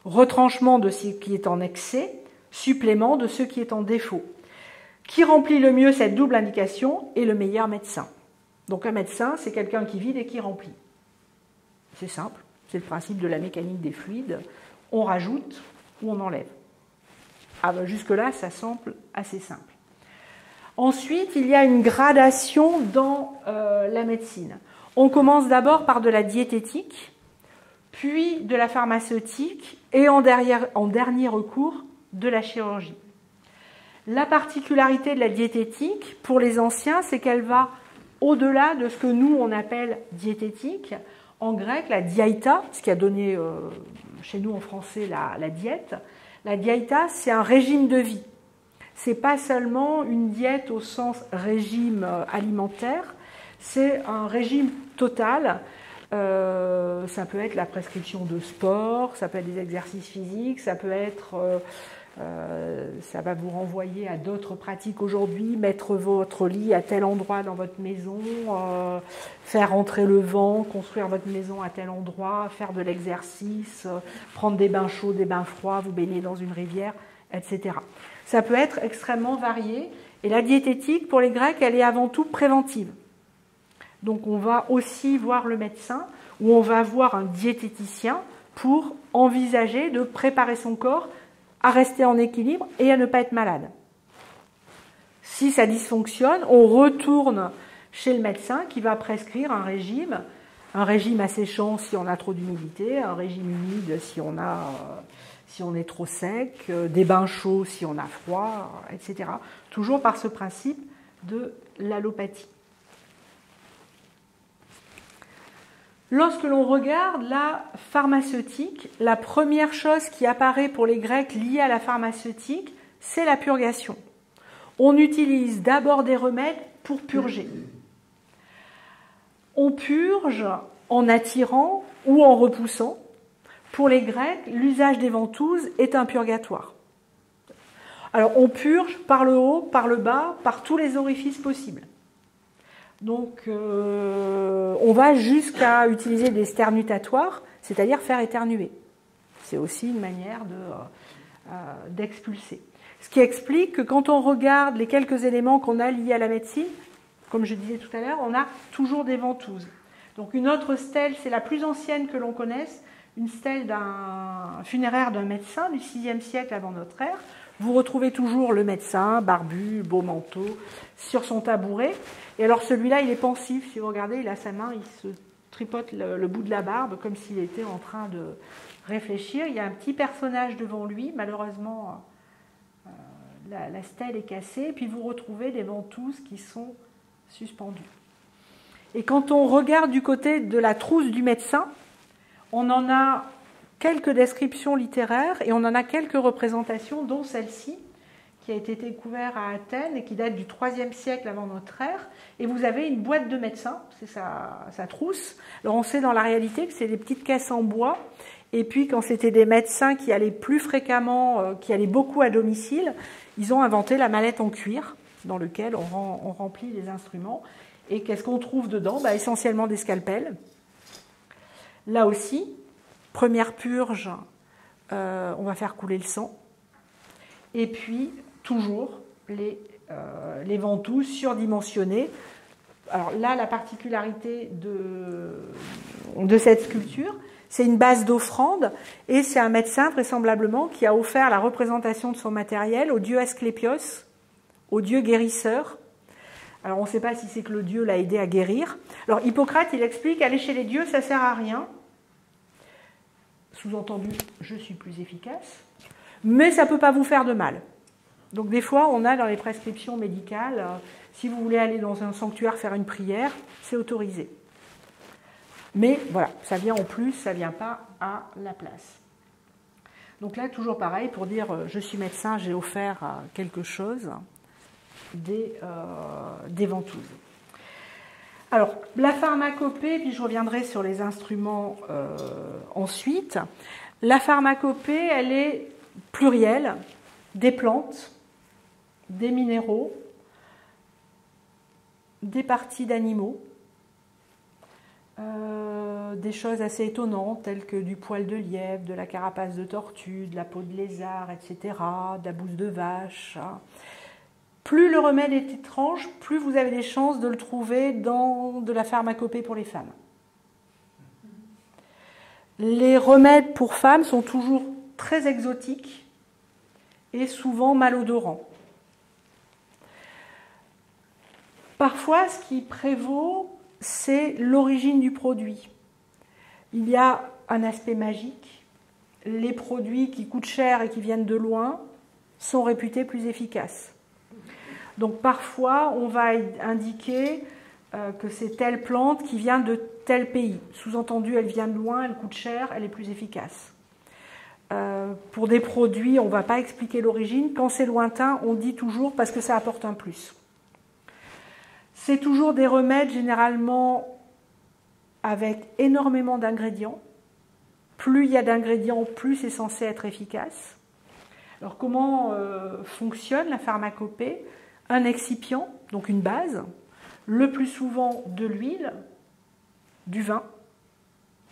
Retranchement de ce qui est en excès, supplément de ce qui est en défaut. Qui remplit le mieux cette double indication est le meilleur médecin. Donc un médecin, c'est quelqu'un qui vide et qui remplit. C'est simple, c'est le principe de la mécanique des fluides. On rajoute ou on enlève. Jusque-là, ça semble assez simple. Ensuite, il y a une gradation dans la médecine. On commence d'abord par de la diététique, puis de la pharmaceutique et en dernier recours, de la chirurgie. La particularité de la diététique, pour les anciens, c'est qu'elle va au-delà de ce que nous, on appelle diététique. En grec, la diaïta, ce qui a donné chez nous en français la diète. La diaïta, c'est un régime de vie. C'est pas seulement une diète au sens régime alimentaire, c'est un régime total. Ça peut être la prescription de sport, ça peut être des exercices physiques, ça peut être Ça va vous renvoyer à d'autres pratiques aujourd'hui, mettre votre lit à tel endroit dans votre maison, faire entrer le vent, construire votre maison à tel endroit, faire de l'exercice, prendre des bains chauds, des bains froids, vous baigner dans une rivière, etc. Ça peut être extrêmement varié. Et la diététique, pour les Grecs, elle est avant tout préventive. Donc on va aussi voir le médecin ou on va voir un diététicien pour envisager de préparer son corps à rester en équilibre et à ne pas être malade. Si ça dysfonctionne, on retourne chez le médecin qui va prescrire un régime asséchant si on a trop d'humidité, un régime humide si on est trop sec, des bains chauds si on a froid, etc. Toujours par ce principe de l'allopathie. Lorsque l'on regarde la pharmaceutique, la première chose qui apparaît pour les Grecs liée à la pharmaceutique, c'est la purgation. On utilise d'abord des remèdes pour purger. On purge en attirant ou en repoussant. Pour les Grecs, l'usage des ventouses est un purgatoire. Alors on purge par le haut, par le bas, par tous les orifices possibles. Donc on va jusqu'à utiliser des sternutatoires, c'est-à-dire faire éternuer. C'est aussi une manière d'expulser. Ce qui explique que quand on regarde les quelques éléments qu'on a liés à la médecine, comme je disais tout à l'heure, on a toujours des ventouses. Donc une autre stèle, c'est la plus ancienne que l'on connaisse, une stèle funéraire d'un médecin du VIe siècle avant notre ère. Vous retrouvez toujours le médecin, barbu, beau manteau, sur son tabouret. Et alors celui-là, il est pensif. Si vous regardez, il a sa main, il se tripote le bout de la barbe comme s'il était en train de réfléchir. Il y a un petit personnage devant lui. Malheureusement, la stèle est cassée. Et puis vous retrouvez des ventouses qui sont suspendues. Et quand on regarde du côté de la trousse du médecin, on en a quelques descriptions littéraires et on en a quelques représentations, dont celle-ci, qui a été découverte à Athènes et qui date du IIIe siècle avant notre ère. Et vous avez une boîte de médecin, c'est sa trousse. Alors on sait dans la réalité que c'est des petites caisses en bois. Et puis quand c'était des médecins qui allaient plus fréquemment, qui allaient beaucoup à domicile, ils ont inventé la mallette en cuir dans laquelle on remplit les instruments. Et qu'est-ce qu'on trouve dedans ? Essentiellement des scalpels. Là aussi, première purge, on va faire couler le sang. Et puis, toujours, les ventouses surdimensionnées. Alors là, la particularité de cette sculpture, c'est une base d'offrande, et c'est un médecin, vraisemblablement, qui a offert la représentation de son matériel au dieu Asclépios, au dieu guérisseur. Alors on ne sait pas si c'est que le dieu l'a aidé à guérir. Alors Hippocrate, il explique, aller chez les dieux, ça ne sert à rien. Sous-entendu, je suis plus efficace. Mais ça ne peut pas vous faire de mal. Donc des fois, on a dans les prescriptions médicales, si vous voulez aller dans un sanctuaire faire une prière, c'est autorisé. Mais voilà, ça vient en plus, ça ne vient pas à la place. Donc là, toujours pareil, pour dire je suis médecin, j'ai offert quelque chose, des ventouses. Alors, la pharmacopée, puis je reviendrai sur les instruments ensuite. La pharmacopée, elle est plurielle, des plantes, des minéraux, des parties d'animaux, des choses assez étonnantes telles que du poil de lièvre, de la carapace de tortue, de la peau de lézard, etc., de la bouse de vache. Plus le remède est étrange, plus vous avez des chances de le trouver dans de la pharmacopée pour les femmes. Les remèdes pour femmes sont toujours très exotiques et souvent malodorants. Parfois, ce qui prévaut, c'est l'origine du produit. Il y a un aspect magique. Les produits qui coûtent cher et qui viennent de loin sont réputés plus efficaces. Donc parfois, on va indiquer que c'est telle plante qui vient de tel pays. Sous-entendu, elle vient de loin, elle coûte cher, elle est plus efficace. Pour des produits, on ne va pas expliquer l'origine. Quand c'est lointain, on dit toujours parce que ça apporte un plus. C'est toujours des remèdes généralement avec énormément d'ingrédients. Plus il y a d'ingrédients, plus c'est censé être efficace. Alors comment fonctionne la pharmacopée? Un excipient, donc une base, le plus souvent de l'huile, du vin,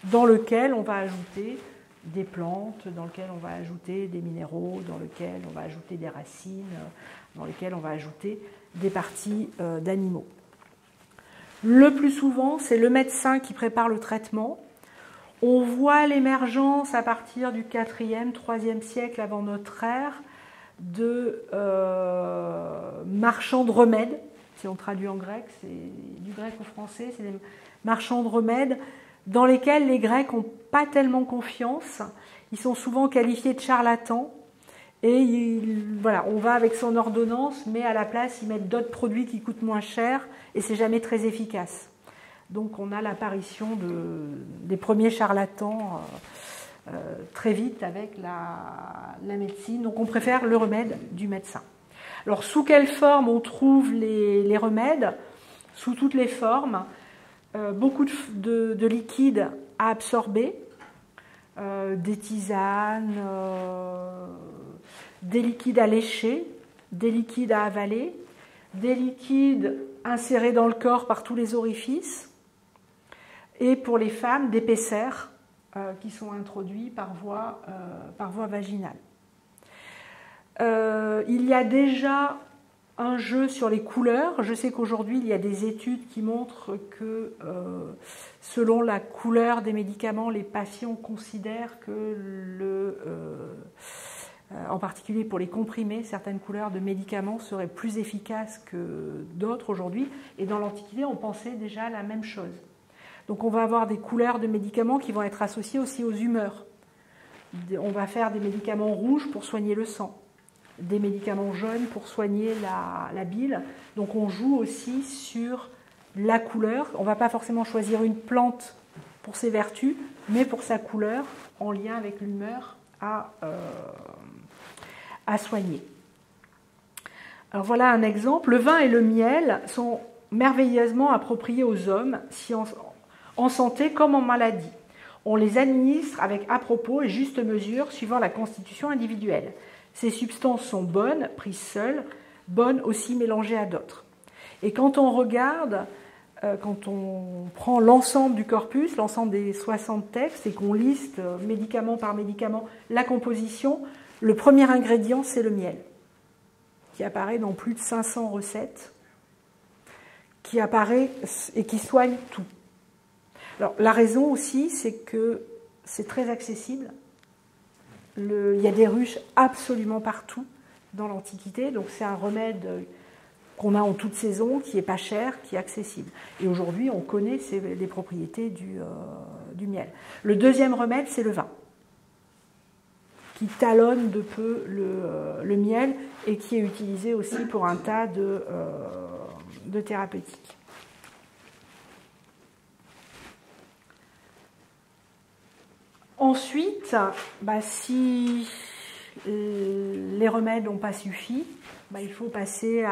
dans lequel on va ajouter des plantes, dans lequel on va ajouter des minéraux, dans lequel on va ajouter des racines, dans lequel on va ajouter des parties d'animaux. Le plus souvent, c'est le médecin qui prépare le traitement. On voit l'émergence à partir du 4e, 3e siècle avant notre ère de marchands de remèdes. Si on traduit en grec, c'est du grec au français, c'est des marchands de remèdes dans lesquels les Grecs n'ont pas tellement confiance. Ils sont souvent qualifiés de charlatans. Et voilà, on va avec son ordonnance, mais à la place, ils mettent d'autres produits qui coûtent moins cher et c'est jamais très efficace. Donc on a l'apparition des premiers charlatans très vite avec la médecine. Donc on préfère le remède du médecin. Alors sous quelle forme on trouve les remèdes? Sous toutes les formes. Beaucoup de liquides à absorber, des tisanes, des liquides à lécher, des liquides à avaler, des liquides insérés dans le corps par tous les orifices, et pour les femmes, des pessairs qui sont introduits par voie vaginale. Il y a déjà un jeu sur les couleurs. Je sais qu'aujourd'hui, il y a des études qui montrent que selon la couleur des médicaments, les patients considèrent que en particulier pour les comprimés, certaines couleurs de médicaments seraient plus efficaces que d'autres aujourd'hui. Et dans l'Antiquité, on pensait déjà la même chose. Donc on va avoir des couleurs de médicaments qui vont être associées aussi aux humeurs. On va faire des médicaments rouges pour soigner le sang, des médicaments jaunes pour soigner la bile. Donc on joue aussi sur la couleur. On ne va pas forcément choisir une plante pour ses vertus, mais pour sa couleur, en lien avec l'humeur à soigner. Alors voilà un exemple. Le vin et le miel sont merveilleusement appropriés aux hommes, en santé comme en maladie. On les administre avec à propos et juste mesure suivant la constitution individuelle. Ces substances sont bonnes, prises seules, bonnes aussi mélangées à d'autres. Et quand on regarde, quand on prend l'ensemble du corpus, l'ensemble des 60 textes, et qu'on liste médicament par médicament la composition, le premier ingrédient, c'est le miel, qui apparaît dans plus de 500 recettes, qui apparaît et qui soigne tout. Alors, la raison aussi, c'est que c'est très accessible. Il y a des ruches absolument partout dans l'Antiquité, donc c'est un remède qu'on a en toute saison, qui n'est pas cher, qui est accessible. Et aujourd'hui, on connaît les propriétés du miel. Le deuxième remède, c'est le vin, qui talonne de peu le miel et qui est utilisé aussi pour un tas de thérapeutiques. Ensuite, si les remèdes n'ont pas suffi, il faut passer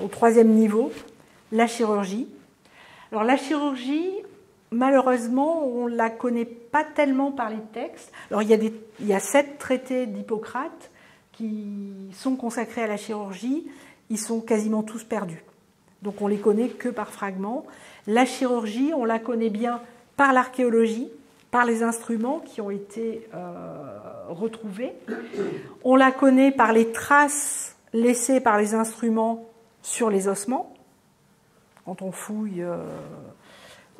au troisième niveau, la chirurgie. Alors la chirurgie, malheureusement, on ne la connaît pas tellement par les textes. Alors il y a 7 traités d'Hippocrate qui sont consacrés à la chirurgie, ils sont quasiment tous perdus. Donc on ne les connaît que par fragments. La chirurgie, on la connaît bien par l'archéologie, par les instruments qui ont été retrouvés. On la connaît par les traces laissées par les instruments sur les ossements. Quand on fouille,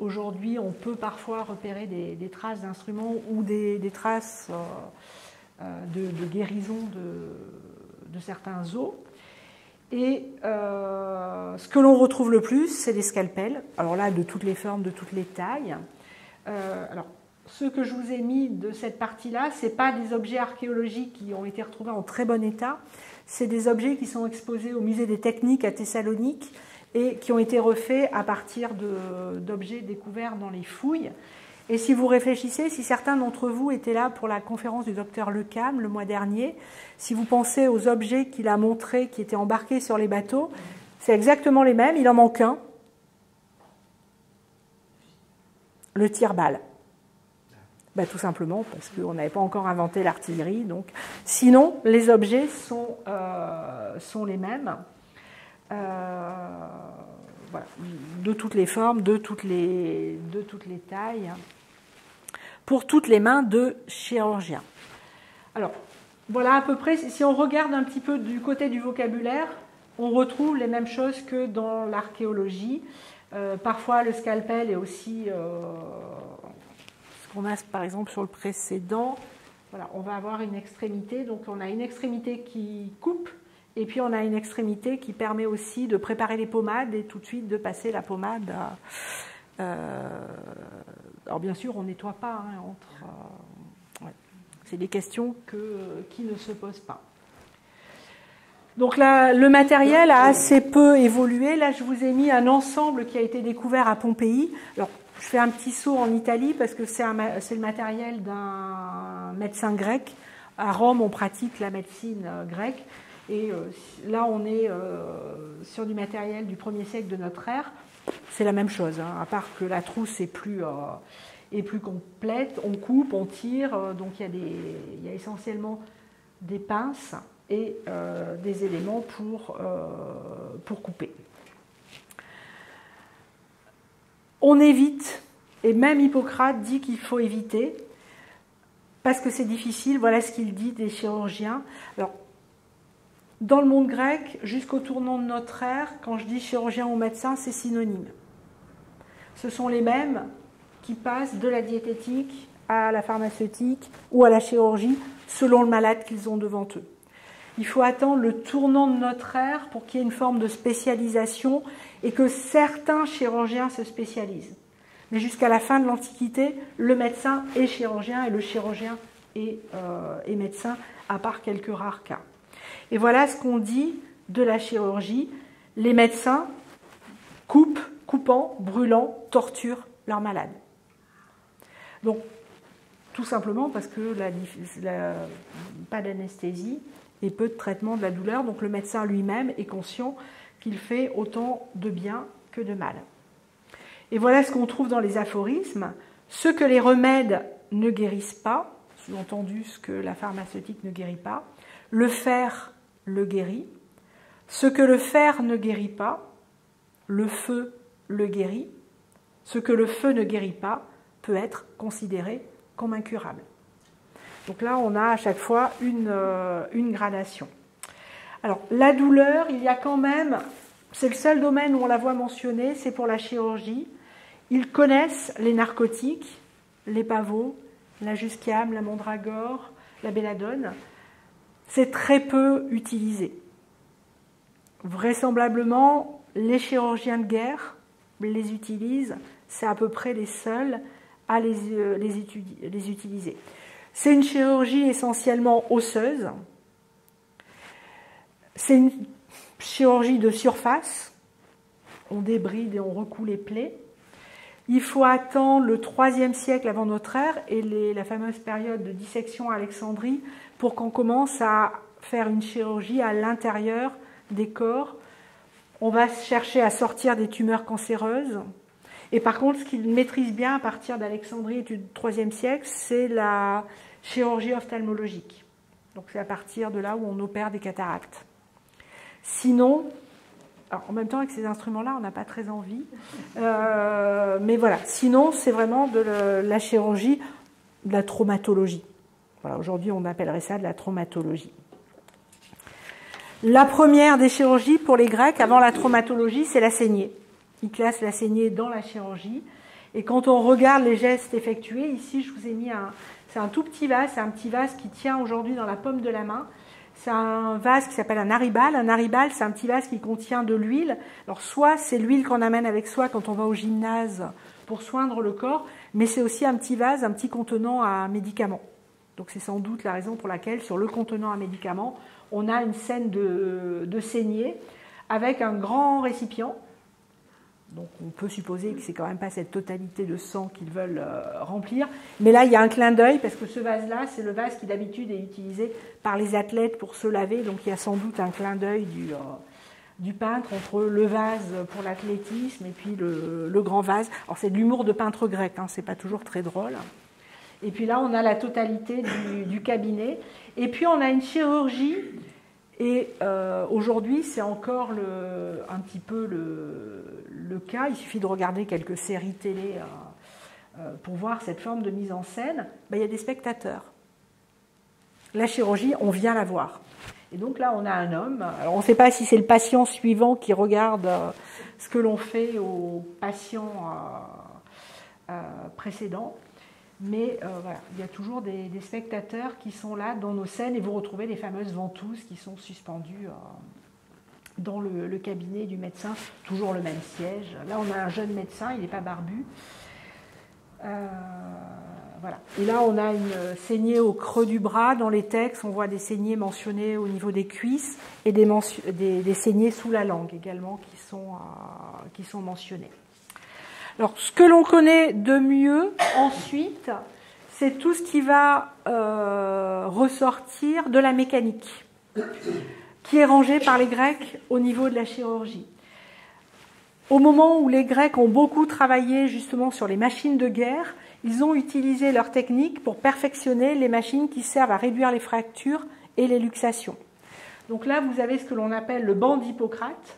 aujourd'hui, on peut parfois repérer des traces d'instruments ou des traces de guérison de certains os. Et ce que l'on retrouve le plus, c'est des scalpels. Alors là, de toutes les formes, de toutes les tailles. Ce que je vous ai mis de cette partie-là, ce n'est pas des objets archéologiques qui ont été retrouvés en très bon état, c'est des objets qui sont exposés au musée des techniques à Thessalonique et qui ont été refaits à partir d'objets découverts dans les fouilles. Et si vous réfléchissez, si certains d'entre vous étaient là pour la conférence du docteur Lecam le mois dernier, si vous pensez aux objets qu'il a montrés qui étaient embarqués sur les bateaux, c'est exactement les mêmes, il en manque un. Le tire-balle. Tout simplement parce qu'on n'avait pas encore inventé l'artillerie. Donc, sinon, les objets sont les mêmes, voilà, de toutes les formes, de toutes les tailles, pour toutes les mains de chirurgiens. Alors, voilà à peu près, si on regarde un petit peu du côté du vocabulaire, on retrouve les mêmes choses que dans l'archéologie. Parfois, le scalpel est aussi... ce qu'on a par exemple sur le précédent, voilà, on va avoir une extrémité, donc on a une extrémité qui coupe, et puis on a une extrémité qui permet aussi de préparer les pommades et tout de suite de passer la pommade. Alors bien sûr, on ne nettoie pas ouais. C'est des questions qui ne se posent pas. Donc là, le matériel a assez peu évolué. Là, je vous ai mis un ensemble qui a été découvert à Pompéi. Alors, je fais un petit saut en Italie parce que c'est le matériel d'un médecin grec. À Rome, on pratique la médecine grecque. Et là, on est sur du matériel du 1er siècle de notre ère. C'est la même chose, hein, à part que la trousse est plus complète. On coupe, on tire. Donc, il y a essentiellement des pinces et des éléments pour couper. On évite, et même Hippocrate dit qu'il faut éviter, parce que c'est difficile, voilà ce qu'il dit des chirurgiens. Alors, dans le monde grec, jusqu'au tournant de notre ère, quand je dis chirurgien ou médecin, c'est synonyme. Ce sont les mêmes qui passent de la diététique à la pharmaceutique ou à la chirurgie, selon le malade qu'ils ont devant eux. Il faut attendre le tournant de notre ère pour qu'il y ait une forme de spécialisation et que certains chirurgiens se spécialisent. Mais jusqu'à la fin de l'Antiquité, le médecin est chirurgien et le chirurgien est médecin, à part quelques rares cas. Et voilà ce qu'on dit de la chirurgie. Les médecins coupant, brûlant, torturent leurs malades. Donc, tout simplement parce que pas d'anesthésie et peu de traitement de la douleur. Donc le médecin lui-même est conscient qu'il fait autant de bien que de mal. Et voilà ce qu'on trouve dans les aphorismes. Ce que les remèdes ne guérissent pas, sous-entendu ce que la pharmaceutique ne guérit pas, le fer le guérit. Ce que le fer ne guérit pas, le feu le guérit. Ce que le feu ne guérit pas peut être considéré comme incurable. Donc là, on a à chaque fois une gradation. Alors, la douleur, il y a quand même, c'est le seul domaine où on la voit mentionnée, c'est pour la chirurgie. Ils connaissent les narcotiques, les pavots, la jusquiame, la mandragore, la belladone. C'est très peu utilisé. Vraisemblablement, les chirurgiens de guerre les utilisent, c'est à peu près les seuls à les utiliser. C'est une chirurgie essentiellement osseuse. C'est une chirurgie de surface. On débride et on recoue les plaies. Il faut attendre le IIIe siècle avant notre ère et la fameuse période de dissection à Alexandrie pour qu'on commence à faire une chirurgie à l'intérieur des corps. On va chercher à sortir des tumeurs cancéreuses. Et par contre, ce qu'ils maîtrisent bien à partir d'Alexandrie et du IIIe siècle, c'est la chirurgie ophtalmologique. Donc c'est à partir de là où on opère des cataractes. Sinon, alors en même temps avec ces instruments-là, on n'a pas très envie. Mais voilà, sinon c'est vraiment de la chirurgie, de la traumatologie. Voilà, aujourd'hui on appellerait ça de la traumatologie. La première des chirurgies pour les Grecs, avant la traumatologie, c'est la saignée. Ils classent la saignée dans la chirurgie. Et quand on regarde les gestes effectués, ici je vous ai mis c'est un tout petit vase, c'est un petit vase qui tient aujourd'hui dans la paume de la main. C'est un vase qui s'appelle un aribal. Un aribal, c'est un petit vase qui contient de l'huile. Alors soit c'est l'huile qu'on amène avec soi quand on va au gymnase pour soindre le corps, mais c'est aussi un petit vase, un petit contenant à médicaments. Donc c'est sans doute la raison pour laquelle sur le contenant à médicaments, on a une scène de saignée avec un grand récipient. Donc on peut supposer que c'est quand même pas cette totalité de sang qu'ils veulent remplir. Mais là, il y a un clin d'œil parce que ce vase-là, c'est le vase qui d'habitude est utilisé par les athlètes pour se laver. Donc il y a sans doute un clin d'œil du peintre entre le vase pour l'athlétisme et puis le grand vase. Alors c'est de l'humour de peintre grec, hein, c'est pas toujours très drôle. Et puis là, on a la totalité du cabinet. Et puis, on a une chirurgie. Et aujourd'hui, c'est encore un petit peu le cas. Il suffit de regarder quelques séries télé pour voir cette forme de mise en scène. Ben, il y a des spectateurs. La chirurgie, on vient la voir. Et donc là, on a un homme. Alors, on ne sait pas si c'est le patient suivant qui regarde ce que l'on fait au patient précédent. Mais voilà, il y a toujours des spectateurs qui sont là dans nos scènes et vous retrouvez les fameuses ventouses qui sont suspendues dans le cabinet du médecin. Toujours le même siège. Là, on a un jeune médecin, il n'est pas barbu. Voilà. Et là, on a une saignée au creux du bras. Dans les textes, on voit des saignées mentionnées au niveau des cuisses et des saignées sous la langue également qui sont mentionnées. Alors, ce que l'on connaît de mieux ensuite, c'est tout ce qui va ressortir de la mécanique, qui est rangée par les Grecs au niveau de la chirurgie. Au moment où les Grecs ont beaucoup travaillé justement sur les machines de guerre, ils ont utilisé leur technique pour perfectionner les machines qui servent à réduire les fractures et les luxations. Donc là, vous avez ce que l'on appelle le banc d'Hippocrate,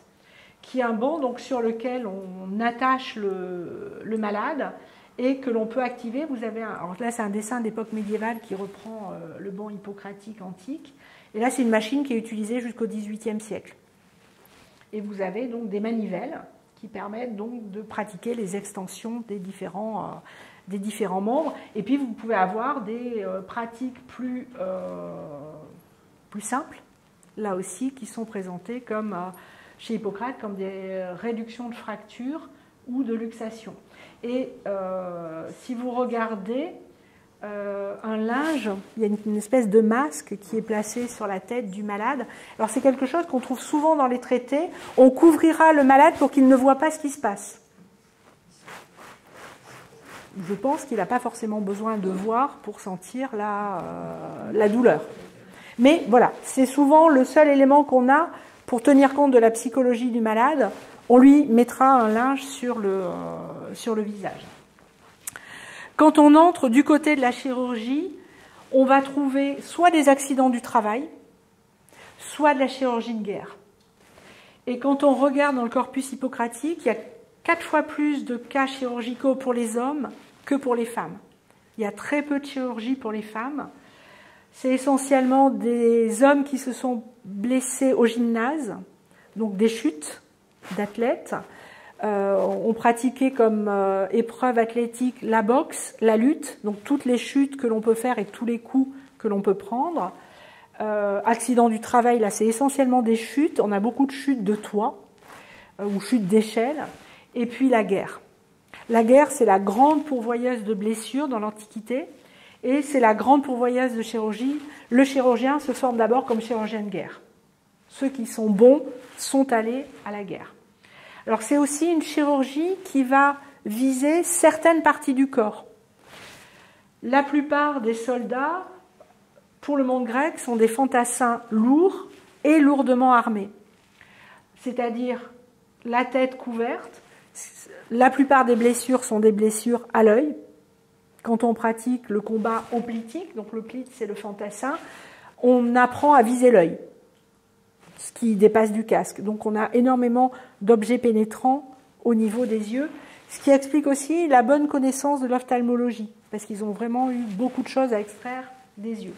qui est un banc donc, sur lequel on attache le malade et que l'on peut activer. Vous avez alors là, c'est un dessin d'époque médiévale qui reprend le banc hippocratique antique. Et là, c'est une machine qui est utilisée jusqu'au XVIIIe siècle. Et vous avez donc des manivelles qui permettent donc de pratiquer les extensions des différents membres. Et puis, vous pouvez avoir des pratiques plus simples, là aussi, qui sont présentées comme... chez Hippocrate comme des réductions de fractures ou de luxations. Et si vous regardez un linge, il y a une espèce de masque qui est placé sur la tête du malade. Alors c'est quelque chose qu'on trouve souvent dans les traités. On couvrira le malade pour qu'il ne voit pas ce qui se passe. Je pense qu'il n'a pas forcément besoin de voir pour sentir la douleur. Mais voilà, c'est souvent le seul élément qu'on a pour tenir compte de la psychologie du malade. On lui mettra un linge sur le visage. Quand on entre du côté de la chirurgie, on va trouver soit des accidents du travail, soit de la chirurgie de guerre. Et quand on regarde dans le corpus hippocratique, il y a 4 fois plus de cas chirurgicaux pour les hommes que pour les femmes. Il y a très peu de chirurgie pour les femmes. C'est essentiellement des hommes qui se sont blessés au gymnase, donc des chutes d'athlètes. On pratiquait comme épreuve athlétique la boxe, la lutte, donc toutes les chutes que l'on peut faire et tous les coups que l'on peut prendre. Accident du travail, là c'est essentiellement des chutes. On a beaucoup de chutes de toit ou chutes d'échelle. Et puis la guerre. La guerre, c'est la grande pourvoyeuse de blessures dans l'Antiquité. Et c'est la grande pourvoyeuse de chirurgie. Le chirurgien se forme d'abord comme chirurgien de guerre. Ceux qui sont bons sont allés à la guerre. Alors c'est aussi une chirurgie qui va viser certaines parties du corps. La plupart des soldats, pour le monde grec, sont des fantassins lourds et lourdement armés. C'est-à-dire la tête couverte. La plupart des blessures sont des blessures à l'œil. Quand on pratique le combat hoplitique, donc l'hoplite c'est le fantassin, on apprend à viser l'œil, ce qui dépasse du casque. Donc on a énormément d'objets pénétrants au niveau des yeux, ce qui explique aussi la bonne connaissance de l'ophtalmologie, parce qu'ils ont vraiment eu beaucoup de choses à extraire des yeux.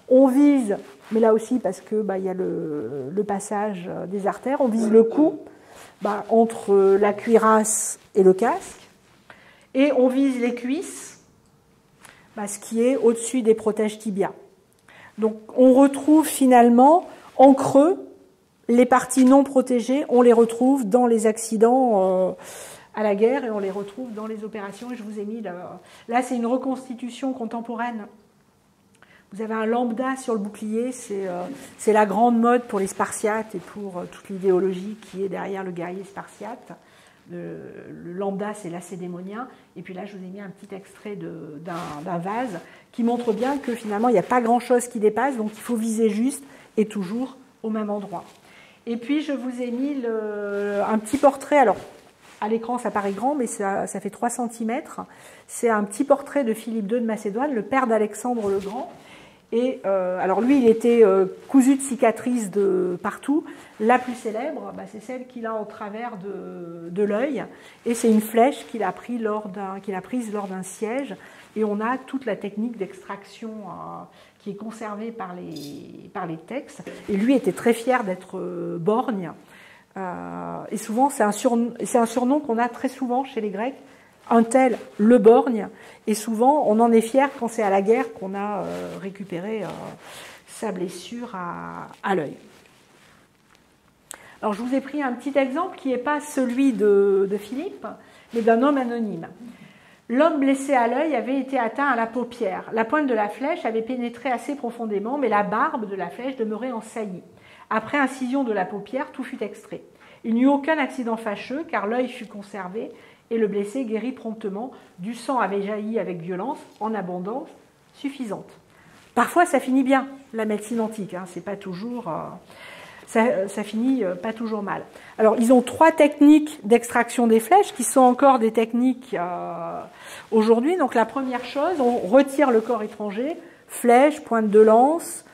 On vise, mais là aussi parce que y a le passage des artères, on vise le cou entre la cuirasse et le casque, et on vise les cuisses, ce qui est au-dessus des protèges tibias. Donc on retrouve finalement en creux les parties non protégées, on les retrouve dans les accidents à la guerre et on les retrouve dans les opérations. Et je vous ai mis là c'est une reconstitution contemporaine. Vous avez un lambda sur le bouclier, c'est la grande mode pour les Spartiates et pour toute l'idéologie qui est derrière le guerrier spartiate. Le lambda, c'est lacédémonien. Et puis là, je vous ai mis un petit extrait d'un vase qui montre bien que finalement, il n'y a pas grand-chose qui dépasse, donc il faut viser juste et toujours au même endroit. Et puis, je vous ai mis un petit portrait. Alors, à l'écran, ça paraît grand, mais ça fait 3 cm. C'est un petit portrait de Philippe II de Macédoine, le père d'Alexandre le Grand. Et alors lui, il était cousu de cicatrices de partout. La plus célèbre, c'est celle qu'il a en travers de l'œil. Et c'est une flèche qu'il a prise lors d'un siège. Et on a toute la technique d'extraction qui est conservée par les textes. Et lui était très fier d'être borgne. Et souvent, c'est un surnom qu'on a très souvent chez les Grecs. Un tel, le borgne, et souvent on en est fier quand c'est à la guerre qu'on a récupéré sa blessure à l'œil. Alors je vous ai pris un petit exemple qui n'est pas celui de Philippe, mais d'un homme anonyme. L'homme blessé à l'œil avait été atteint à la paupière. La pointe de la flèche avait pénétré assez profondément, mais la barbe de la flèche demeurait en saillie. Après incision de la paupière, tout fut extrait. Il n'y eut aucun accident fâcheux, car l'œil fut conservé, et le blessé guérit promptement. Du sang avait jailli avec violence, en abondance suffisante. Parfois, ça finit bien, la médecine antique. C'est pas toujours, ça finit pas toujours mal. Alors, ils ont 3 techniques d'extraction des flèches qui sont encore des techniques aujourd'hui. Donc, la première chose, on retire le corps étranger, flèche, pointe de lance,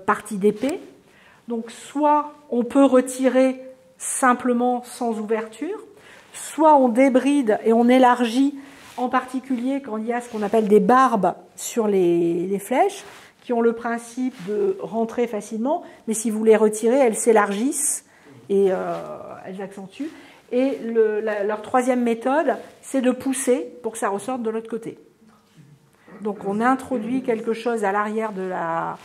partie d'épée. Donc, soit on peut retirer simplement sans ouverture, soit on débride et on élargit, en particulier quand il y a ce qu'on appelle des barbes sur les flèches, qui ont le principe de rentrer facilement, mais si vous les retirez, elles s'élargissent et elles accentuent. Et leur troisième méthode, c'est de pousser pour que ça ressorte de l'autre côté. Donc on introduit quelque chose à l'arrière de la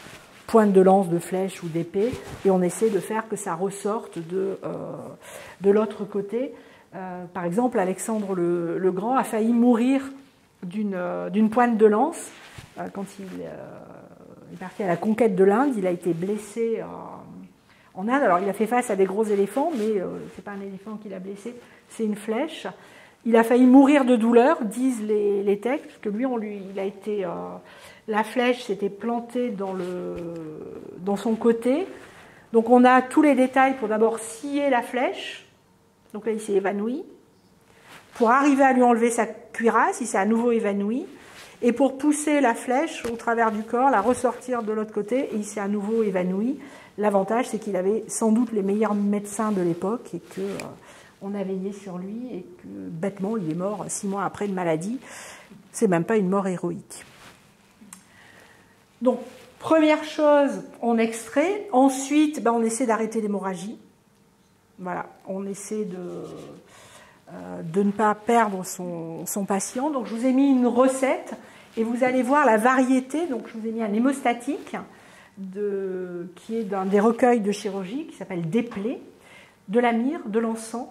pointe de lance, de flèche ou d'épée, et on essaie de faire que ça ressorte de l'autre côté. Par exemple, Alexandre le Grand a failli mourir d'une pointe de lance quand il est parti à la conquête de l'Inde. Il a été blessé en Inde. Alors, il a fait face à des gros éléphants, mais ce n'est pas un éléphant qui l'a blessé, c'est une flèche. Il a failli mourir de douleur, disent les textes, parce que lui, il a été, la flèche s'était plantée dans son côté. Donc, on a tous les détails pour d'abord scier la flèche. Donc là, il s'est évanoui. Pour arriver à lui enlever sa cuirasse, il s'est à nouveau évanoui. Et pour pousser la flèche au travers du corps, la ressortir de l'autre côté, il s'est à nouveau évanoui. L'avantage, c'est qu'il avait sans doute les meilleurs médecins de l'époque et qu'on a veillé sur lui et que, bêtement, il est mort 6 mois après une maladie. C'est même pas une mort héroïque. Donc, première chose, on extrait. Ensuite, on essaie d'arrêter l'hémorragie. Voilà, on essaie de ne pas perdre son patient. Donc, je vous ai mis une recette et vous allez voir la variété. Donc, je vous ai mis un hémostatique qui est dans des recueils de chirurgie qui s'appelle des plaies, de la myrrhe, de l'encens.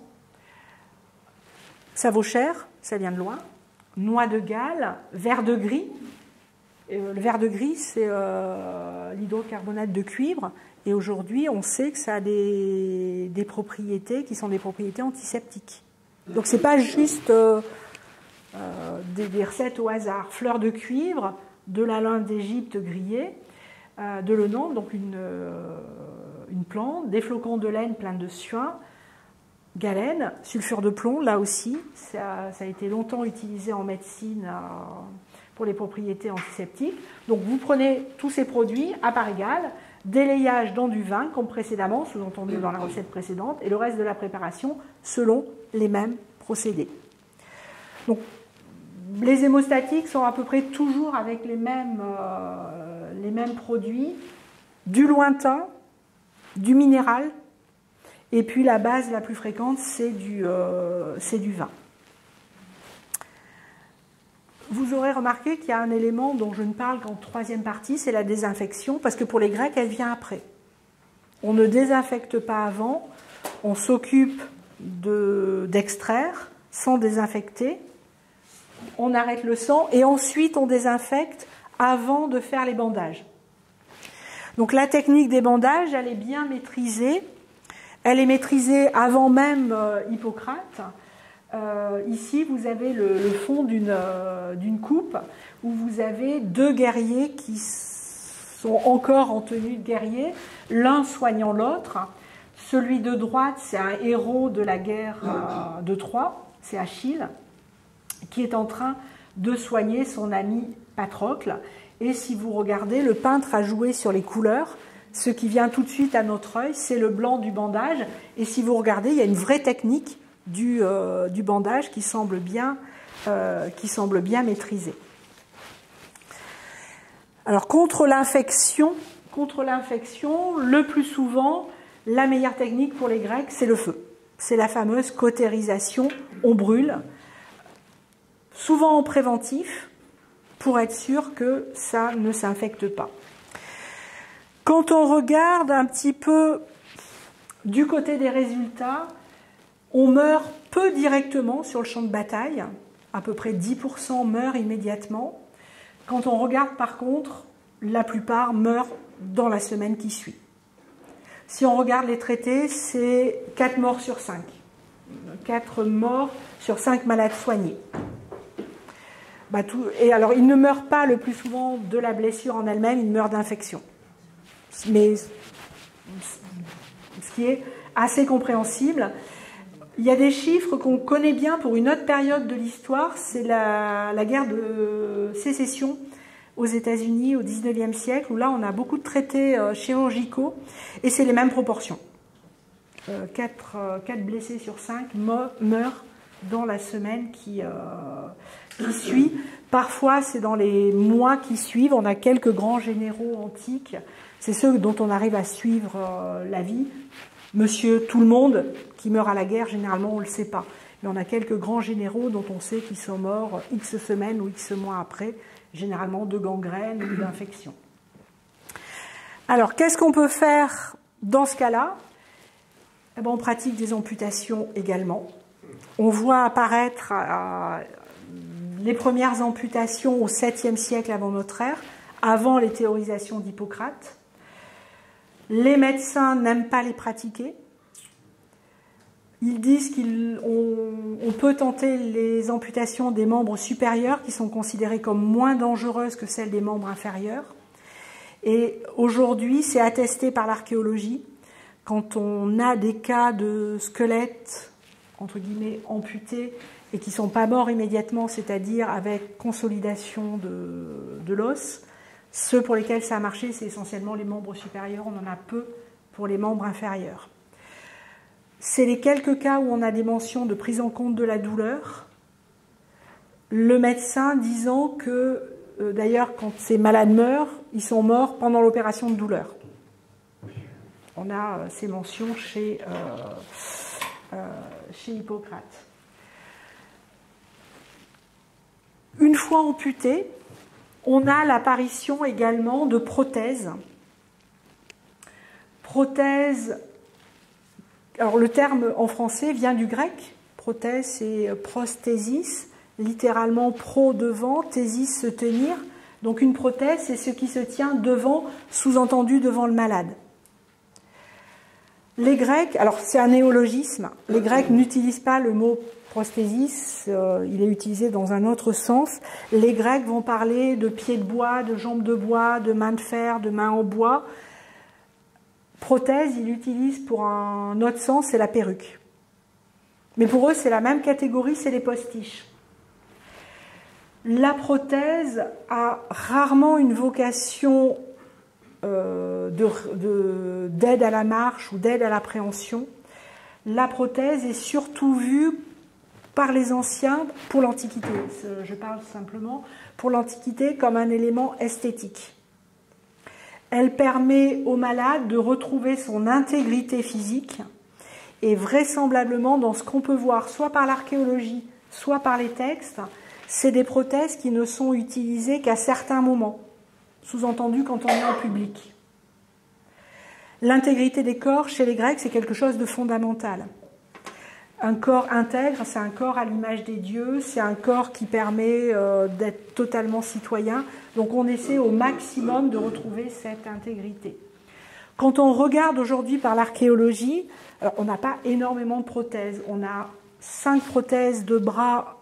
Ça vaut cher, ça vient de loin. Noix de Galles, verre de gris. Le verre de gris, c'est l'hydrocarbonate de cuivre. Et aujourd'hui, on sait que ça a des propriétés qui sont des propriétés antiseptiques. Donc, ce n'est pas juste des recettes au hasard. Fleur de cuivre, de la lin d'Égypte grillée, de l'oignon, donc une plante, des flocons de laine pleins de suin, galène, sulfure de plomb, là aussi. Ça a été longtemps utilisé en médecine pour les propriétés antiseptiques. Donc, vous prenez tous ces produits à part égale, délayage dans du vin, comme précédemment, sous-entendu dans la recette précédente, et le reste de la préparation selon les mêmes procédés. Donc, les hémostatiques sont à peu près toujours avec les mêmes produits, du lointain, du minéral, et puis la base la plus fréquente, c'est du vin. Vous aurez remarqué qu'il y a un élément dont je ne parle qu'en troisième partie, c'est la désinfection, parce que pour les Grecs, elle vient après. On ne désinfecte pas avant, on s'occupe d'extraire sans désinfecter, on arrête le sang et ensuite on désinfecte avant de faire les bandages. Donc la technique des bandages, elle est bien maîtrisée. Elle est maîtrisée avant même Hippocrate. Ici, vous avez le fond d'une coupe où vous avez 2 guerriers qui sont encore en tenue de guerrier, l'un soignant l'autre. Celui de droite, c'est un héros de la guerre de Troie, c'est Achille, qui est en train de soigner son ami Patrocle. Et si vous regardez, le peintre a joué sur les couleurs. Ce qui vient tout de suite à notre œil, c'est le blanc du bandage. Et si vous regardez, il y a une vraie technique du bandage qui semble bien maîtrisée. Alors, contre l'infection, le plus souvent, la meilleure technique pour les Grecs, c'est le feu. C'est la fameuse cautérisation, on brûle, souvent en préventif, pour être sûr que ça ne s'infecte pas. Quand on regarde un petit peu du côté des résultats, on meurt peu directement sur le champ de bataille, à peu près 10% meurent immédiatement. Quand on regarde par contre, la plupart meurent dans la semaine qui suit. Si on regarde les traités, c'est 4 morts sur 5. 4 morts sur 5 malades soignés. Et alors, ils ne meurent pas le plus souvent de la blessure en elle-même, ils meurent d'infection. Mais ce qui est assez compréhensible. Il y a des chiffres qu'on connaît bien pour une autre période de l'histoire, c'est la guerre de sécession aux États-Unis au XIXe siècle, où là on a beaucoup de traités chirurgicaux, et c'est les mêmes proportions. 4 blessés sur 5 meurent dans la semaine qui suit. Parfois, c'est dans les mois qui suivent. On a quelques grands généraux antiques. C'est ceux dont on arrive à suivre la vie. Monsieur Tout-le-Monde, qui meurt à la guerre, généralement, on ne le sait pas. Mais on a quelques grands généraux dont on sait qu'ils sont morts X semaines ou X mois après, généralement de gangrène ou d'infection. Alors, qu'est-ce qu'on peut faire dans ce cas-là ? Eh bien, on pratique des amputations également. On voit apparaître les premières amputations au 7e siècle avant notre ère, avant les théorisations d'Hippocrate. Les médecins n'aiment pas les pratiquer. Ils disent qu'on peut tenter les amputations des membres supérieurs qui sont considérées comme moins dangereuses que celles des membres inférieurs. Et aujourd'hui, c'est attesté par l'archéologie. Quand on a des cas de squelettes, entre guillemets, amputés, et qui ne sont pas morts immédiatement, c'est-à-dire avec consolidation de l'os, ceux pour lesquels ça a marché, c'est essentiellement les membres supérieurs, on en a peu pour les membres inférieurs. C'est les quelques cas où on a des mentions de prise en compte de la douleur, le médecin disant que, d'ailleurs, quand ces malades meurent, ils sont morts pendant l'opération de douleur. On a ces mentions chez Hippocrate. Une fois amputé, on a l'apparition également de prothèses. Prothèses, alors le terme en français vient du grec. Prothèse, c'est prosthésis, littéralement pro devant, thésis se tenir. Donc une prothèse, c'est ce qui se tient devant, sous-entendu devant le malade. Les Grecs, alors c'est un néologisme, les Grecs n'utilisent pas le mot prosthésis, il est utilisé dans un autre sens. Les Grecs vont parler de pieds de bois, de jambes de bois, de mains de fer, de mains en bois. Prothèse, ils l'utilisent pour un autre sens, c'est la perruque. Mais pour eux, c'est la même catégorie, c'est les postiches. La prothèse a rarement une vocation d'aide à la marche ou d'aide à l'appréhension. La prothèse est surtout vue par les anciens pour l'Antiquité, je parle simplement, pour l'Antiquité comme un élément esthétique. Elle permet au malade de retrouver son intégrité physique et vraisemblablement dans ce qu'on peut voir soit par l'archéologie, soit par les textes, c'est des prothèses qui ne sont utilisées qu'à certains moments, sous-entendu quand on est en public. L'intégrité des corps chez les Grecs, c'est quelque chose de fondamental. Un corps intègre, c'est un corps à l'image des dieux, c'est un corps qui permet d'être totalement citoyen. Donc on essaie au maximum de retrouver cette intégrité. Quand on regarde aujourd'hui par l'archéologie, alors on n'a pas énormément de prothèses. On a 5 prothèses de bras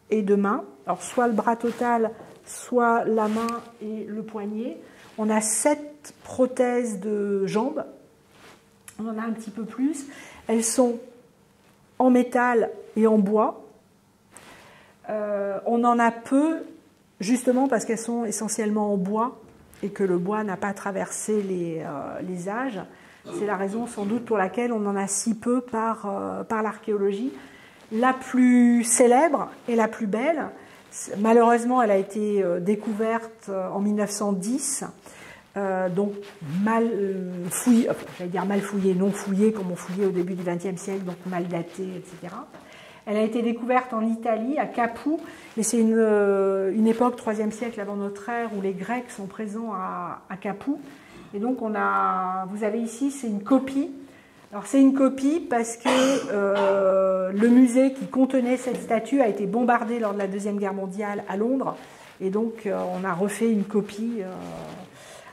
et de mains. Alors soit le bras total, soit la main et le poignet. On a 7 prothèses de jambes. On en a un petit peu plus. Elles sont en métal et en bois. On en a peu, justement parce qu'elles sont essentiellement en bois et que le bois n'a pas traversé les âges. C'est la raison sans doute pour laquelle on en a si peu par l'archéologie. La plus célèbre et la plus belle, malheureusement elle a été découverte en 1910, donc mal fouillée, j'allais dire mal fouillée, non fouillée comme on fouillait au début du XXe siècle, donc mal datée, etc. Elle a été découverte en Italie, à Capoue, mais c'est une époque 3e siècle avant notre ère où les Grecs sont présents à Capoue. Et donc vous avez ici, c'est une copie. Alors c'est une copie parce que le musée qui contenait cette statue a été bombardé lors de la Deuxième Guerre mondiale à Londres. Et donc on a refait une copie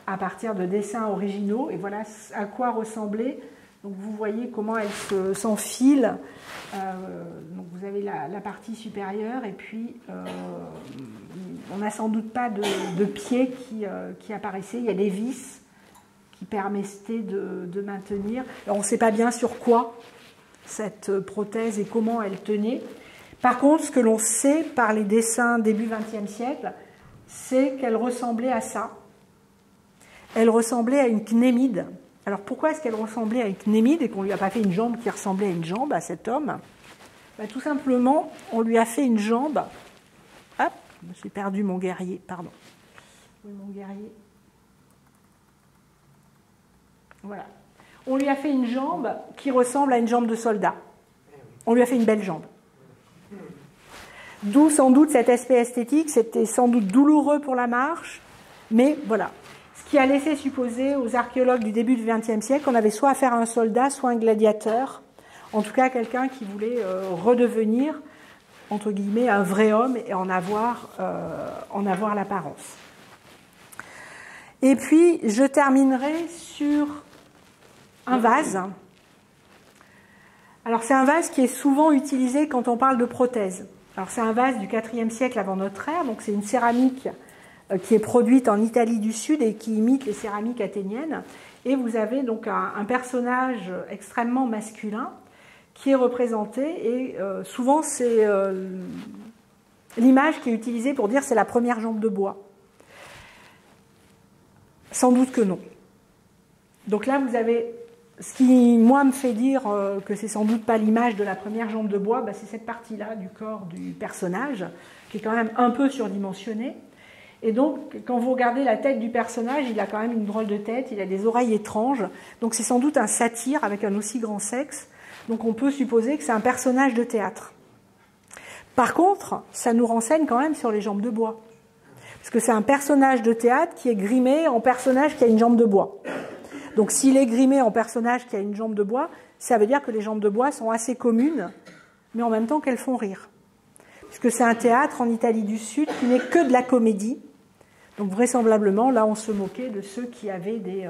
à partir de dessins originaux. Et voilà à quoi ressemblait. Donc vous voyez comment elle s'enfile. Donc vous avez la partie supérieure et puis on n'a sans doute pas de pieds qui apparaissaient. Il y a des vis qui permettaient de maintenir. Alors on ne sait pas bien sur quoi cette prothèse et comment elle tenait. Par contre, ce que l'on sait par les dessins début XXe siècle, c'est qu'elle ressemblait à ça. Elle ressemblait à une cnémide. Alors pourquoi est-ce qu'elle ressemblait à une cnémide et qu'on ne lui a pas fait une jambe qui ressemblait à une jambe à cet homme? Tout simplement, on lui a fait une jambe. Hop, je me suis perdu mon guerrier, pardon. Oui, mon guerrier. Voilà. On lui a fait une jambe qui ressemble à une jambe de soldat. On lui a fait une belle jambe. D'où sans doute cet aspect esthétique, c'était sans doute douloureux pour la marche, mais voilà. Ce qui a laissé supposer aux archéologues du début du XXe siècle qu'on avait soit affaire à un soldat, soit un gladiateur, en tout cas quelqu'un qui voulait redevenir, entre guillemets, un vrai homme et en avoir l'apparence. Et puis, je terminerai sur un vase. Alors, c'est un vase qui est souvent utilisé quand on parle de prothèse. Alors, c'est un vase du IVe siècle avant notre ère, donc c'est une céramique qui est produite en Italie du Sud et qui imite les céramiques athéniennes. Et vous avez donc un personnage extrêmement masculin qui est représenté et souvent c'est l'image qui est utilisée pour dire c'est la première jambe de bois. Sans doute que non. Donc là vous avez, ce qui moi me fait dire que c'est sans doute pas l'image de la première jambe de bois, c'est cette partie-là du corps du personnage qui est quand même un peu surdimensionnée. Et donc, quand vous regardez la tête du personnage, il a quand même une drôle de tête, il a des oreilles étranges. Donc c'est sans doute un satyre avec un aussi grand sexe. Donc on peut supposer que c'est un personnage de théâtre. Par contre, ça nous renseigne quand même sur les jambes de bois. Parce que c'est un personnage de théâtre qui est grimé en personnage qui a une jambe de bois. Donc s'il est grimé en personnage qui a une jambe de bois, ça veut dire que les jambes de bois sont assez communes, mais en même temps qu'elles font rire. Puisque c'est un théâtre en Italie du Sud qui n'est que de la comédie. Donc vraisemblablement, là, on se moquait de ceux qui avaient des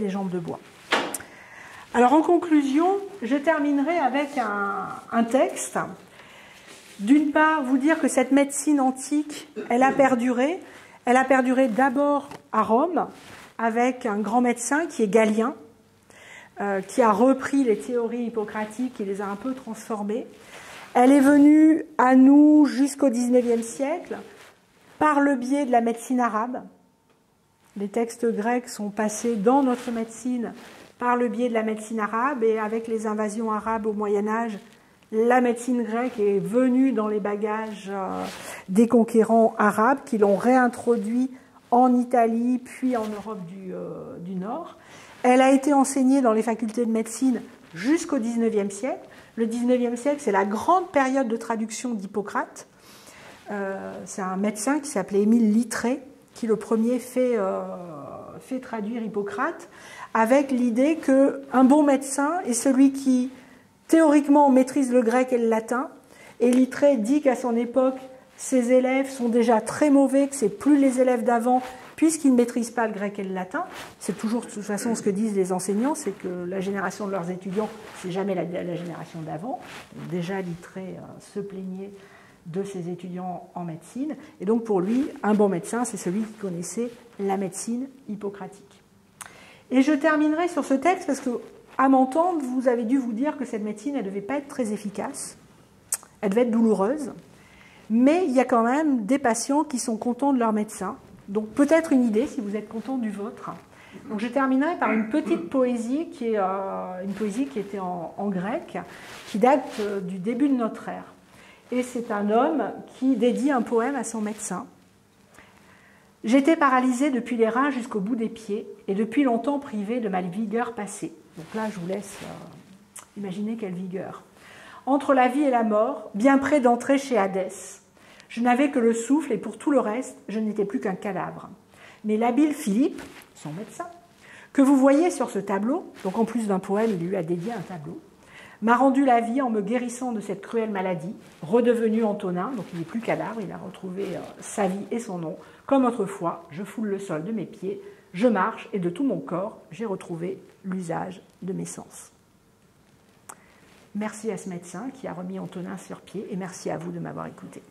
jambes de bois. Alors en conclusion, je terminerai avec un texte. D'une part, vous dire que cette médecine antique, elle a perduré. Elle a perduré d'abord à Rome, avec un grand médecin qui est Galien, qui a repris les théories hippocratiques et les a un peu transformées. Elle est venue à nous jusqu'au XIXe siècle, par le biais de la médecine arabe. Les textes grecs sont passés dans notre médecine par le biais de la médecine arabe et avec les invasions arabes au Moyen-Âge, la médecine grecque est venue dans les bagages des conquérants arabes qui l'ont réintroduit en Italie puis en Europe du Nord. Elle a été enseignée dans les facultés de médecine jusqu'au XIXe siècle. Le XIXe siècle, c'est la grande période de traduction d'Hippocrate. C'est un médecin qui s'appelait Émile Littré qui le premier fait traduire Hippocrate avec l'idée qu'un bon médecin est celui qui théoriquement maîtrise le grec et le latin, et Littré dit qu'à son époque ses élèves sont déjà très mauvais, que c'est plus les élèves d'avant puisqu'ils ne maîtrisent pas le grec et le latin. C'est toujours de toute façon ce que disent les enseignants, c'est que la génération de leurs étudiants, c'est jamais la génération d'avant. Déjà Littré se plaignait de ses étudiants en médecine. Et donc pour lui, un bon médecin, c'est celui qui connaissait la médecine hippocratique. Et je terminerai sur ce texte parce que, à m'entendre, vous avez dû vous dire que cette médecine, elle ne devait pas être très efficace, elle devait être douloureuse, mais il y a quand même des patients qui sont contents de leur médecin. Donc peut-être une idée si vous êtes content du vôtre. Donc je terminerai par une petite poésie qui est une poésie qui était en grec, qui date du début de notre ère. Et c'est un homme qui dédie un poème à son médecin. J'étais paralysé depuis les reins jusqu'au bout des pieds et depuis longtemps privé de ma vigueur passée. Donc là, je vous laisse imaginer quelle vigueur. Entre la vie et la mort, bien près d'entrer chez Hadès. Je n'avais que le souffle et pour tout le reste, je n'étais plus qu'un cadavre. Mais l'habile Philippe, son médecin, que vous voyez sur ce tableau, donc en plus d'un poème, il lui a dédié un tableau, m'a rendu la vie en me guérissant de cette cruelle maladie, redevenu Antonin, donc il n'est plus cadavre, il a retrouvé sa vie et son nom. Comme autrefois, je foule le sol de mes pieds, je marche et de tout mon corps, j'ai retrouvé l'usage de mes sens. Merci à ce médecin qui a remis Antonin sur pied et merci à vous de m'avoir écouté.